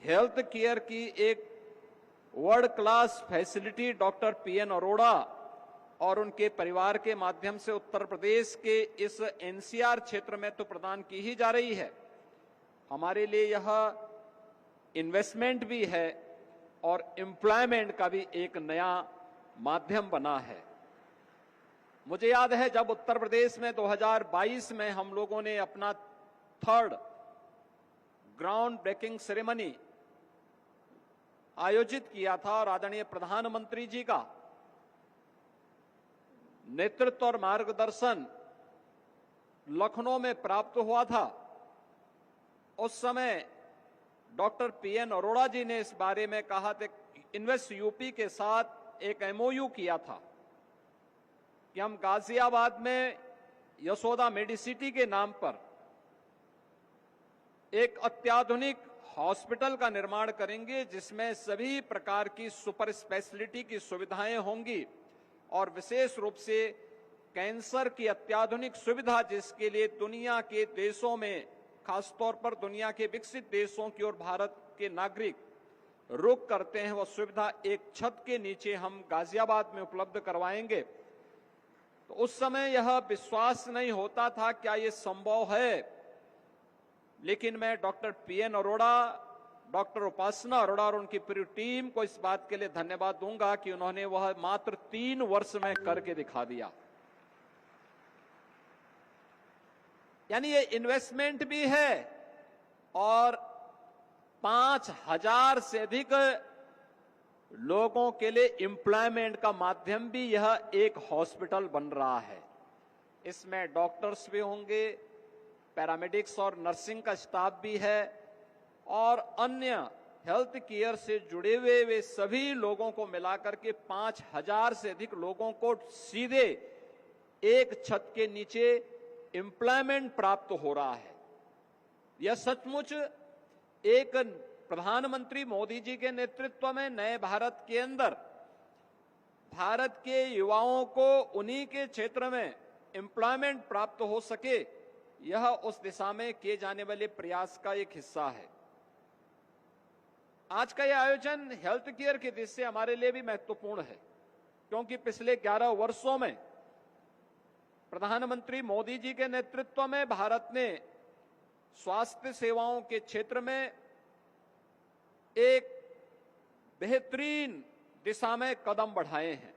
हेल्थ केयर की एक world class facility doctor PN Arora और उनके परिवार के माध्यम से उत्तर प्रदेश के इस एनसीआर क्षेत्र में तो प्रदान की ही जा रही है। हमारे लिए यह इन्वेस्टमेंट भी है और एम्प्लॉयमेंट का भी एक नया माध्यम बना है। मुझे याद है जब उत्तर प्रदेश में 2022 में हम लोगों ने अपना 3rd ग्राउंड ब्रेकिंग सेरेमनी आयोजित किया था और आदरणीय प्रधानमंत्री जी का नेतृत्व और मार्गदर्शन लखनऊ में प्राप्त हुआ था। उस समय डॉक्टर पीएन अरोड़ा जी ने इस बारे में कहा था, इन्वेस्ट यूपी के साथ एक एमओयू किया था कि हम गाजियाबाद में यशोदा मेडिसिटी के नाम पर एक अत्याधुनिक हॉस्पिटल का निर्माण करेंगे जिसमें सभी प्रकार की सुपर स्पेशलिटी की सुविधाएं होंगी और विशेष रूप से कैंसर की अत्याधुनिक सुविधा, जिसके लिए दुनिया के देशों में, खासतौर पर दुनिया के विकसित देशों की ओर भारत के नागरिक रुख करते हैं, वह सुविधा एक छत के नीचे हम गाजियाबाद में उपलब्ध करवाएंगे। तो उस समय यह विश्वास नहीं होता था क्या ये संभव है, लेकिन मैं डॉक्टर पीएन अरोड़ा, डॉक्टर उपासना अरोड़ा और उनकी पूरी टीम को इस बात के लिए धन्यवाद दूंगा कि उन्होंने वह मात्र 3 वर्ष में करके दिखा दिया। यानी ये इन्वेस्टमेंट भी है और 5000 से अधिक लोगों के लिए एम्प्लॉयमेंट का माध्यम भी यह एक हॉस्पिटल बन रहा है। इसमें डॉक्टर्स भी होंगे, पैरामेडिक्स और नर्सिंग का स्टाफ भी है और अन्य हेल्थ केयर से जुड़े हुए वे सभी लोगों को मिलाकर के 5000 से अधिक लोगों को सीधे एक छत के नीचे एम्प्लॉयमेंट प्राप्त हो रहा है। यह सचमुच एक प्रधानमंत्री मोदी जी के नेतृत्व में नए भारत के अंदर भारत के युवाओं को उन्हीं के क्षेत्र में एम्प्लॉयमेंट प्राप्त हो सके, यह उस दिशा में किए जाने वाले प्रयास का एक हिस्सा है। आज का यह आयोजन हेल्थ केयर की दृष्टि से हमारे लिए भी महत्वपूर्ण है, क्योंकि पिछले 11 वर्षों में प्रधानमंत्री मोदी जी के नेतृत्व में भारत ने स्वास्थ्य सेवाओं के क्षेत्र में एक बेहतरीन दिशा में कदम बढ़ाए हैं।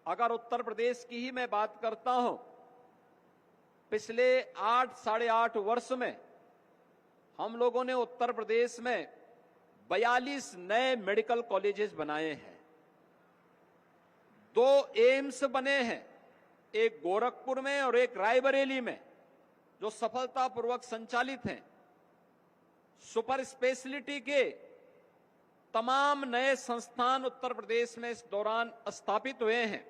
अगर उत्तर प्रदेश की ही मैं बात करता हूं, पिछले 8 साढ़े 8 वर्ष में हम लोगों ने उत्तर प्रदेश में 42 नए मेडिकल कॉलेजेस बनाए हैं, 2 एम्स बने हैं, एक गोरखपुर में और एक रायबरेली में, जो सफलतापूर्वक संचालित हैं। सुपर स्पेशलिटी के तमाम नए संस्थान उत्तर प्रदेश में इस दौरान स्थापित हुए हैं,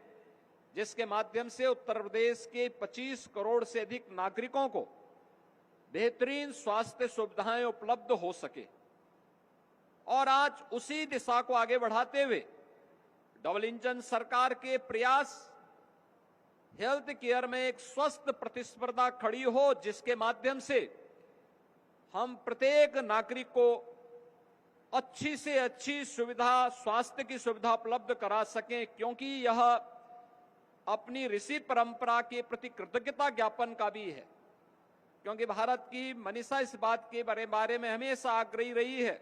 जिसके माध्यम से उत्तर प्रदेश के 25 करोड़ से अधिक नागरिकों को बेहतरीन स्वास्थ्य सुविधाएं उपलब्ध हो सके। और आज उसी दिशा को आगे बढ़ाते हुए डबल इंजन सरकार के प्रयास हेल्थ केयर में एक स्वस्थ प्रतिस्पर्धा खड़ी हो, जिसके माध्यम से हम प्रत्येक नागरिक को अच्छी से अच्छी सुविधा, स्वास्थ्य की सुविधा उपलब्ध करा सकें, क्योंकि यह अपनी ऋषि परंपरा के प्रति कृतज्ञता ज्ञापन का भी है। क्योंकि भारत की मनीषा इस बात के बारे में हमेशा आग्रही रही है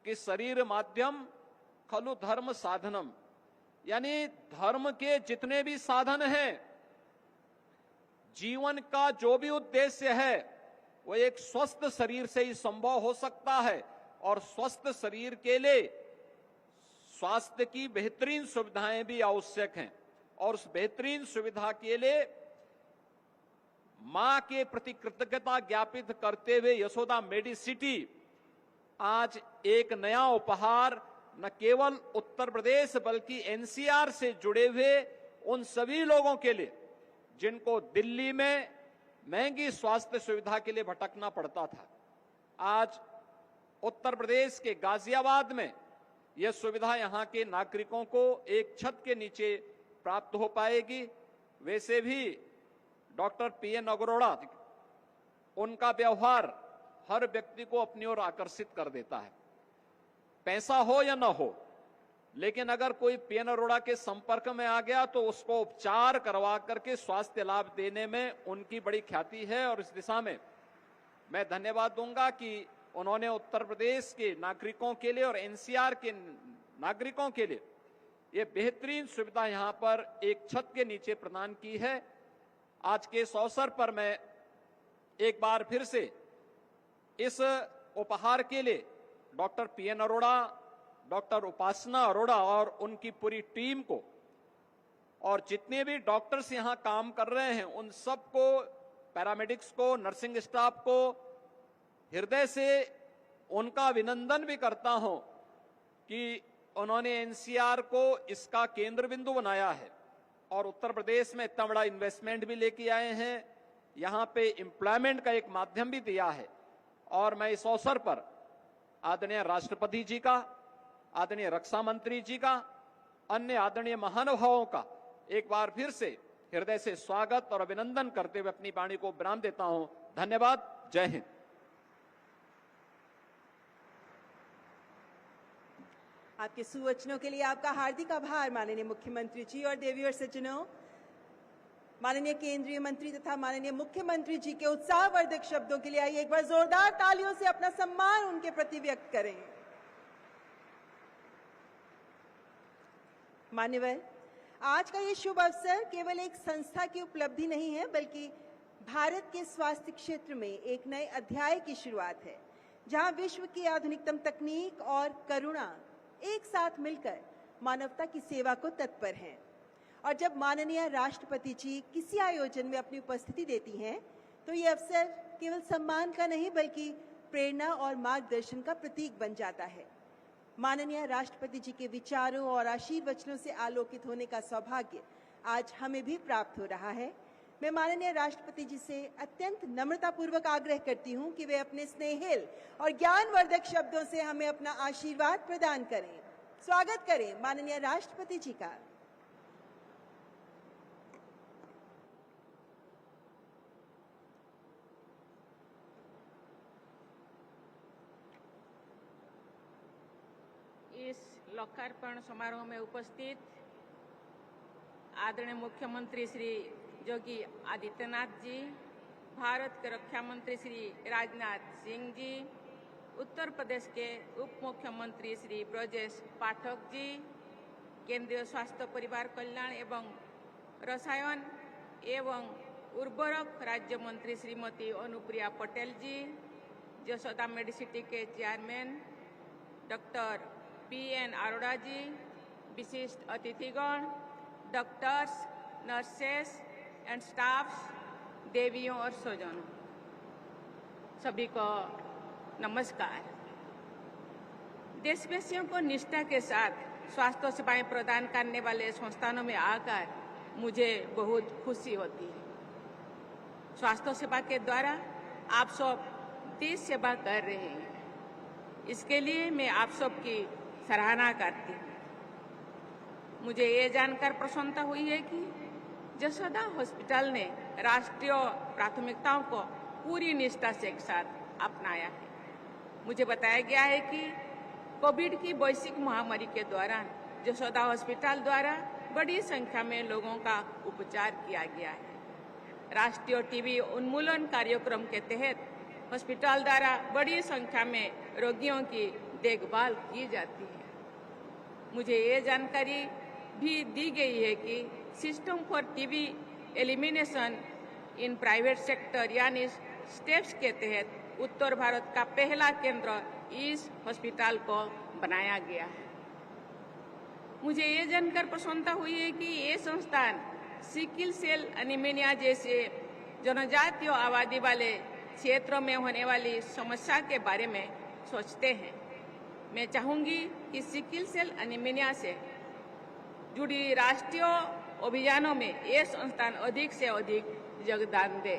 कि शरीर माध्यम खलु धर्म साधनम, यानी धर्म के जितने भी साधन हैं, जीवन का जो भी उद्देश्य है, वो एक स्वस्थ शरीर से ही संभव हो सकता है। और स्वस्थ शरीर के लिए स्वास्थ्य की बेहतरीन सुविधाएं भी आवश्यक हैं। और उस बेहतरीन सुविधा के लिए मां के प्रति कृतज्ञता ज्ञापित करते हुए यशोदा मेडिसिटी आज एक नया उपहार न केवल उत्तर प्रदेश बल्कि एनसीआर से जुड़े हुए उन सभी लोगों के लिए जिनको दिल्ली में महंगी स्वास्थ्य सुविधा के लिए भटकना पड़ता था, आज उत्तर प्रदेश के गाजियाबाद में यह सुविधा यहां के नागरिकों को एक छत के नीचे प्राप्त हो पाएगी। वैसे भी डॉक्टर पीएन अरोड़ा, उनका व्यवहार हर व्यक्ति को अपनी ओर आकर्षित कर देता है। पैसा हो या ना हो, लेकिन अगर कोई पीएन अरोड़ा के संपर्क में आ गया तो उसको उपचार करवा करके स्वास्थ्य लाभ देने में उनकी बड़ी ख्याति है। और इस दिशा में मैं धन्यवाद दूंगा कि उन्होंने उत्तर प्रदेश के नागरिकों के लिए और एनसीआर के नागरिकों के लिए ये बेहतरीन सुविधा यहां पर एक छत के नीचे प्रदान की है। आज के इस अवसर पर मैं एक बार फिर से इस उपहार के लिए डॉक्टर पीएन अरोड़ा, डॉक्टर उपासना अरोड़ा और उनकी पूरी टीम को और जितने भी डॉक्टर्स यहां काम कर रहे हैं उन सबको, पैरामेडिक्स को, नर्सिंग स्टाफ को हृदय से उनका अभिनंदन भी करता हूं कि उन्होंने एनसीआर को इसका केंद्र बिंदु बनाया है और उत्तर प्रदेश में इतना बड़ा इन्वेस्टमेंट भी लेके आए हैं, यहां पे एम्प्लॉयमेंट का एक माध्यम भी दिया है। और मैं इस अवसर पर आदरणीय राष्ट्रपति जी का, आदरणीय रक्षा मंत्री जी का, अन्य आदरणीय महानुभावों का एक बार फिर से हृदय से स्वागत और अभिनंदन करते हुए अपनी वाणी को विराम देता हूं। धन्यवाद। जय हिंद। आपके सुवचनों के लिए आपका हार्दिक आभार माननीय मुख्यमंत्री जी। और देवी और सज्जनों, माननीय केंद्रीय मंत्री तथा माननीय मुख्यमंत्री जी के उत्साहवर्धक शब्दों के लिए आइए एक बार जोरदार तालियों से अपना सम्मान उनके प्रति व्यक्त करें। मान्यवर, आज का ये शुभ अवसर केवल एक संस्था की उपलब्धि नहीं है, बल्कि भारत के स्वास्थ्य क्षेत्र में एक नए अध्याय की शुरुआत है, जहां विश्व की आधुनिकतम तकनीक और करुणा एक साथ मिलकर मानवता की सेवा को तत्पर हैं। और जब माननीय राष्ट्रपति जी किसी आयोजन में अपनी उपस्थिति देती हैं, तो ये अवसर केवल सम्मान का नहीं बल्कि प्रेरणा और मार्गदर्शन का प्रतीक बन जाता है। माननीय राष्ट्रपति जी के विचारों और आशीर्वचनों से आलोकित होने का सौभाग्य आज हमें भी प्राप्त हो रहा है। मैं माननीय राष्ट्रपति जी से अत्यंत नम्रतापूर्वक आग्रह करती हूं कि वे अपने स्नेहिल और ज्ञानवर्धक शब्दों से हमें अपना आशीर्वाद प्रदान करें। स्वागत करें माननीय राष्ट्रपति जी का। इस लोकार्पण समारोह में उपस्थित आदरणीय मुख्यमंत्री श्री योगी आदित्यनाथ जी, भारत के रक्षा मंत्री श्री राजनाथ सिंह जी, उत्तर प्रदेश के उप मुख्यमंत्री श्री ब्रजेश पाठक जी, केंद्रीय स्वास्थ्य परिवार कल्याण एवं रसायन एवं उर्वरक राज्य मंत्री श्रीमती अनुप्रिया पटेल जी, यशोदा मेडिसिटी के चेयरमैन डॉक्टर पी.एन. अरोड़ा जी, विशिष्ट अतिथिगण, डॉक्टर्स, नर्सेस एंड स्टाफ्स, देवियों और स्वजनों, सभी को नमस्कार। देशवासियों को निष्ठा के साथ स्वास्थ्य सेवाएं प्रदान करने वाले संस्थानों में आकर मुझे बहुत खुशी होती है। स्वास्थ्य सेवा के द्वारा आप सब देश सेवा कर रहे हैं, इसके लिए मैं आप सबकी सराहना करती हूँ। मुझे ये जानकर प्रसन्नता हुई है कि जसोदा हॉस्पिटल ने राष्ट्रीय प्राथमिकताओं को पूरी निष्ठा से एक साथ अपनाया है। मुझे बताया गया है कि कोविड की वैश्विक महामारी के दौरान जसोदा हॉस्पिटल द्वारा बड़ी संख्या में लोगों का उपचार किया गया है। राष्ट्रीय टीबी उन्मूलन कार्यक्रम के तहत हॉस्पिटल द्वारा बड़ी संख्या में रोगियों की देखभाल की जाती है। मुझे ये जानकारी भी दी गई है कि system for TB elimination in private sector यानी स्टेप्स के तहत उत्तर भारत का पहला केंद्र इस हॉस्पिटल को बनाया गया है। मुझे ये जानकर प्रसन्नता हुई है कि ये संस्थान सिकिल सेल एनीमिया जैसे जनजातीय आबादी वाले क्षेत्रों में होने वाली समस्या के बारे में सोचते हैं। मैं चाहूंगी कि सिकिल सेल एनीमिया से जुड़ी राष्ट्रीय अभियानों में ये संस्थान अधिक से अधिक योगदान दे।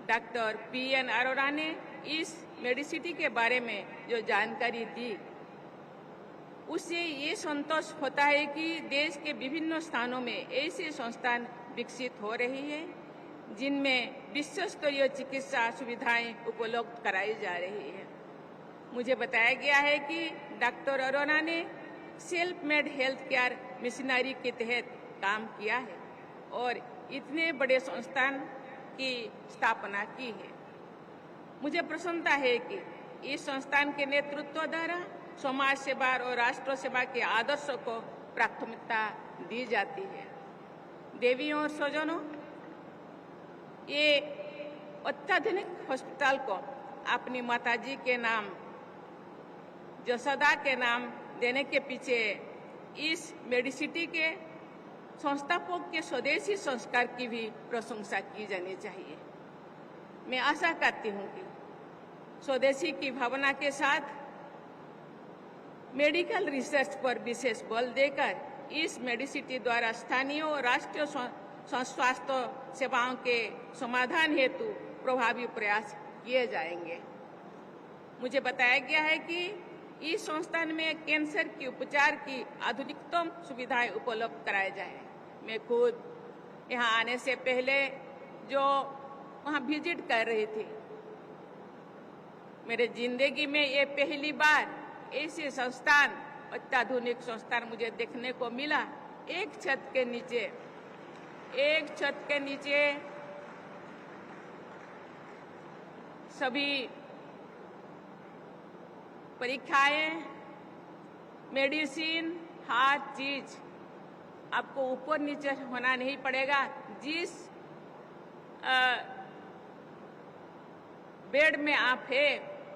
Doctor PN. अरोड़ा ने इस मेडिसिटी के बारे में जो जानकारी दी, उससे ये संतोष होता है कि देश के विभिन्न स्थानों में ऐसे संस्थान विकसित हो रही है जिनमें विश्व स्तरीय चिकित्सा सुविधाएं उपलब्ध कराई जा रही है। मुझे बताया गया है कि डॉक्टर अरोड़ा ने self made health care missionary के तहत काम किया है और इतने बड़े संस्थान की स्थापना की है। मुझे प्रसन्नता है कि इस संस्थान के नेतृत्व द्वारा समाज सेवा और राष्ट्र सेवा के आदर्शों को प्राथमिकता दी जाती है। देवियों और स्वजनों, ये अत्याधुनिक हॉस्पिटल को अपनी माताजी के नाम जसोदा के नाम देने के पीछे इस मेडिसिटी के संस्थापक के स्वदेशी संस्कार की भी प्रशंसा की जानी चाहिए। मैं आशा करती हूँ कि स्वदेशी की भावना के साथ मेडिकल रिसर्च पर विशेष बल देकर इस मेडिसिटी द्वारा स्थानीय और राष्ट्रीय स्वास्थ्य सेवाओं के समाधान हेतु प्रभावी प्रयास किए जाएंगे। मुझे बताया गया है कि इस संस्थान में कैंसर के उपचार की आधुनिकतम सुविधाएं उपलब्ध कराई जाए। मैं खुद यहाँ आने से पहले जो वहाँ विजिट कर रही थी, मेरे जिंदगी में ये पहली बार ऐसे संस्थान, अत्याधुनिक संस्थान मुझे देखने को मिला। एक छत के नीचे सभी परीक्षाएं, मेडिसिन, हर चीज आपको ऊपर नीचे होना नहीं पड़ेगा। जिस बेड में आप है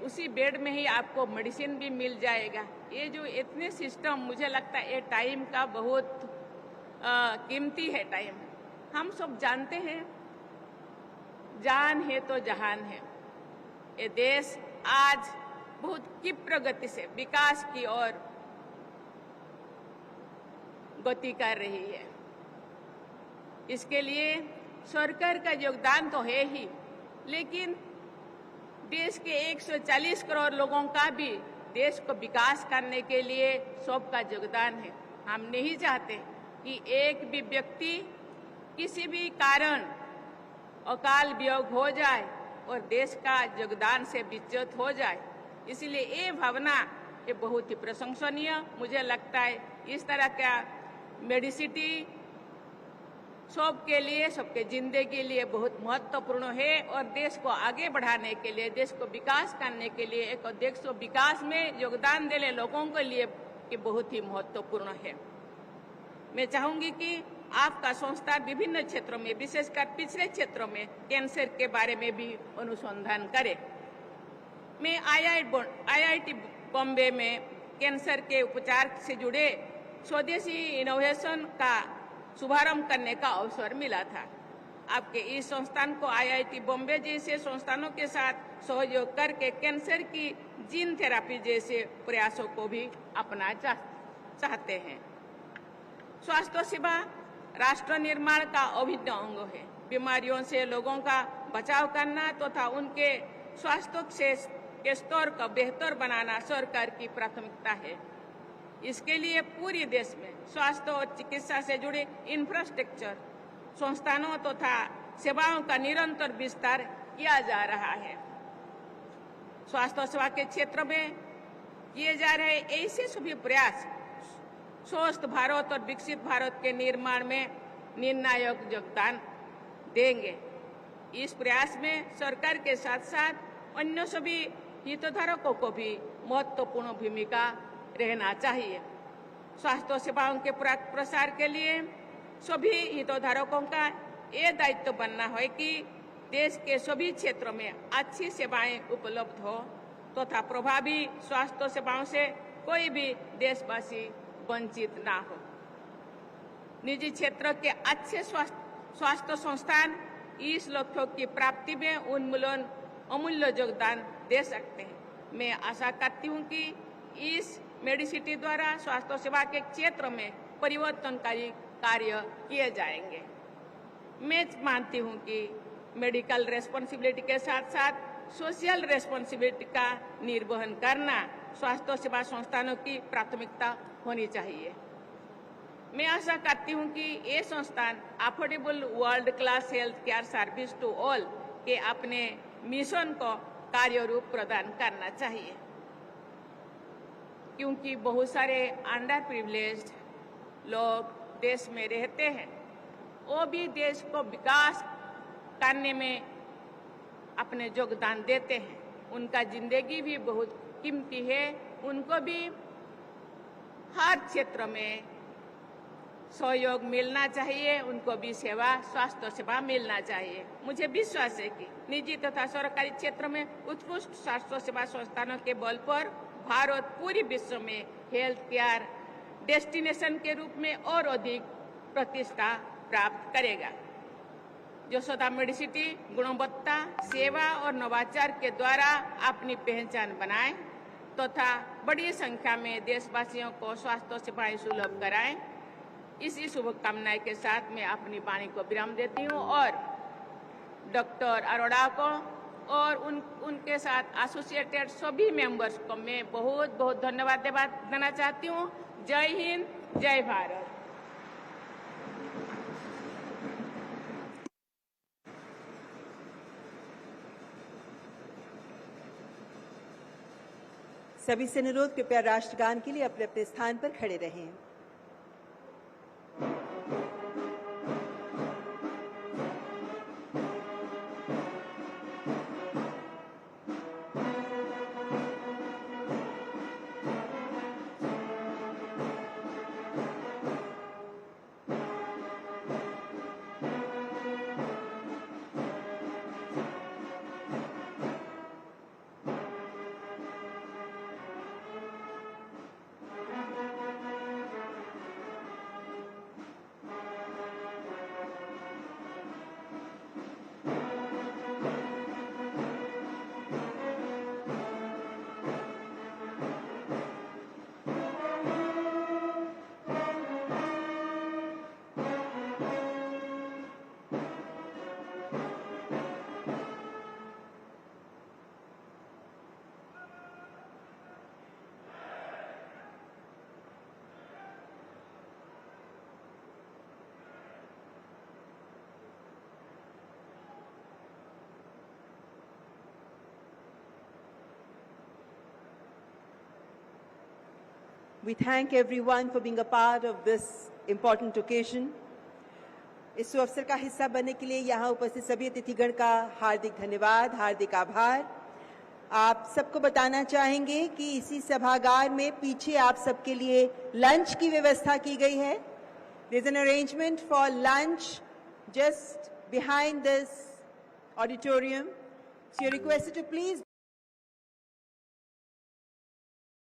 उसी बेड में ही आपको मेडिसिन भी मिल जाएगा। ये जो इतने सिस्टम, मुझे लगता है ये टाइम का बहुत कीमती है टाइम। हम सब जानते हैं जान है तो जहान है। ये देश आज बहुत क्षिप्र गति से विकास की ओर गति कर रही है। इसके लिए सरकार का योगदान तो है ही, लेकिन देश के 140 करोड़ लोगों का भी देश को विकास करने के लिए सबका योगदान है। हम नहीं चाहते कि एक भी व्यक्ति किसी भी कारण अकाल वियोग हो जाए और देश का योगदान से विच्युत हो जाए। इसलिए ये भावना ये बहुत ही प्रशंसनीय मुझे लगता है। इस तरह का मेडिसिटी सबके लिए, सबके जिंदगी के लिए बहुत महत्वपूर्ण है और देश को आगे बढ़ाने के लिए, देश को विकास करने के लिए, एक देश को विकास में योगदान देने लोगों के लिए ये बहुत ही महत्वपूर्ण है। मैं चाहूंगी कि आपका संस्था विभिन्न क्षेत्रों में, विशेषकर पिछड़े क्षेत्रों में कैंसर के बारे में भी अनुसंधान करे। मैं IIT बॉम्बे में कैंसर के उपचार से जुड़े स्वदेशी इनोवेशन का शुभारंभ करने का अवसर मिला था। आपके इस संस्थान को IIT बॉम्बे जैसे संस्थानों के साथ सहयोग करके कैंसर की जीन थेरेपी जैसे प्रयासों को भी अपना चाहते हैं। स्वास्थ्य सेवा राष्ट्र निर्माण का अभिन्न अंग है। बीमारियों से लोगों का बचाव करना तथा उनके स्वास्थ्य के स्तर को बेहतर बनाना सरकार की प्राथमिकता है। इसके लिए पूरे देश में स्वास्थ्य और चिकित्सा से जुड़े इंफ्रास्ट्रक्चर संस्थानों तथा सेवाओं का निरंतर विस्तार किया जा रहा है। स्वास्थ्य सेवा के क्षेत्र में किए जा रहे ऐसे सभी प्रयास स्वस्थ भारत और विकसित भारत के निर्माण में निर्णायक योगदान देंगे। इस प्रयास में सरकार के साथ साथ अन्य सभी हितधारकों को भी महत्वपूर्ण भूमिका रहना चाहिए। स्वास्थ्य सेवाओं के प्रसार के लिए सभी हितधारकों का ये दायित्व बनना है कि देश के सभी क्षेत्रों में अच्छी सेवाएं उपलब्ध हो तथा प्रभावी स्वास्थ्य सेवाओं से कोई भी देशवासी वंचित ना हो। निजी क्षेत्र के अच्छे स्वास्थ्य संस्थान इस लक्ष्यों की प्राप्ति में अमूल्य योगदान दे सकते हैं। मैं आशा करती हूं कि इस मेडिसिटी द्वारा स्वास्थ्य सेवा के क्षेत्र में परिवर्तनकारी कार्य किए जाएंगे। मैं मानती हूं कि मेडिकल रेस्पॉन्सिबिलिटी के साथ साथ सोशल रेस्पॉन्सिबिलिटी का निर्वहन करना स्वास्थ्य सेवा संस्थानों की प्राथमिकता होनी चाहिए। मैं आशा करती हूं कि ये संस्थान affordable world class health care service to all के अपने मिशन को कार्य रूप प्रदान करना चाहिए, क्योंकि बहुत सारे अंडर प्रिविलेज्ड लोग देश में रहते हैं। वो भी देश को विकास करने में अपने योगदान देते हैं। उनका जिंदगी भी बहुत कीमती है। उनको भी हर क्षेत्र में सहयोग मिलना चाहिए, उनको भी स्वास्थ्य सेवा मिलना चाहिए। मुझे विश्वास है कि निजी तथा सरकारी क्षेत्र में उत्कृष्ट स्वास्थ्य सेवा संस्थानों के बल पर भारत पूरी विश्व में हेल्थ केयर डेस्टिनेशन के रूप में और अधिक प्रतिष्ठा प्राप्त करेगा। यशोदा मेडिसिटी गुणवत्ता, सेवा और नवाचार के द्वारा अपनी पहचान बनाए तथा बड़ी संख्या में देशवासियों को स्वास्थ्य सेवाएं सुलभ कराएं। इसी शुभकामनाएं के साथ मैं अपनी वाणी को विराम देती हूं और डॉक्टर अरोड़ा को और उनके साथ एसोसिएटेड सभी मेंबर्स को मैं बहुत बहुत धन्यवाद देना चाहती हूं। जय हिंद, जय भारत। सभी से अनुरोध, कृपया राष्ट्रगान के लिए अपने अपने स्थान पर खड़े रहें। We thank everyone for being a part of this important occasion. इस अवसर का हिस्सा बनने के लिए यहाँ उपस्थित सभी अतिथिगण का हार्दिक धन्यवाद, हार्दिक आभार। आप सबको बताना चाहेंगे कि इसी सभागार में पीछे आप सबके लिए लंच की व्यवस्था की गई है। There is an arrangement for lunch just behind this auditorium. So you're requested to please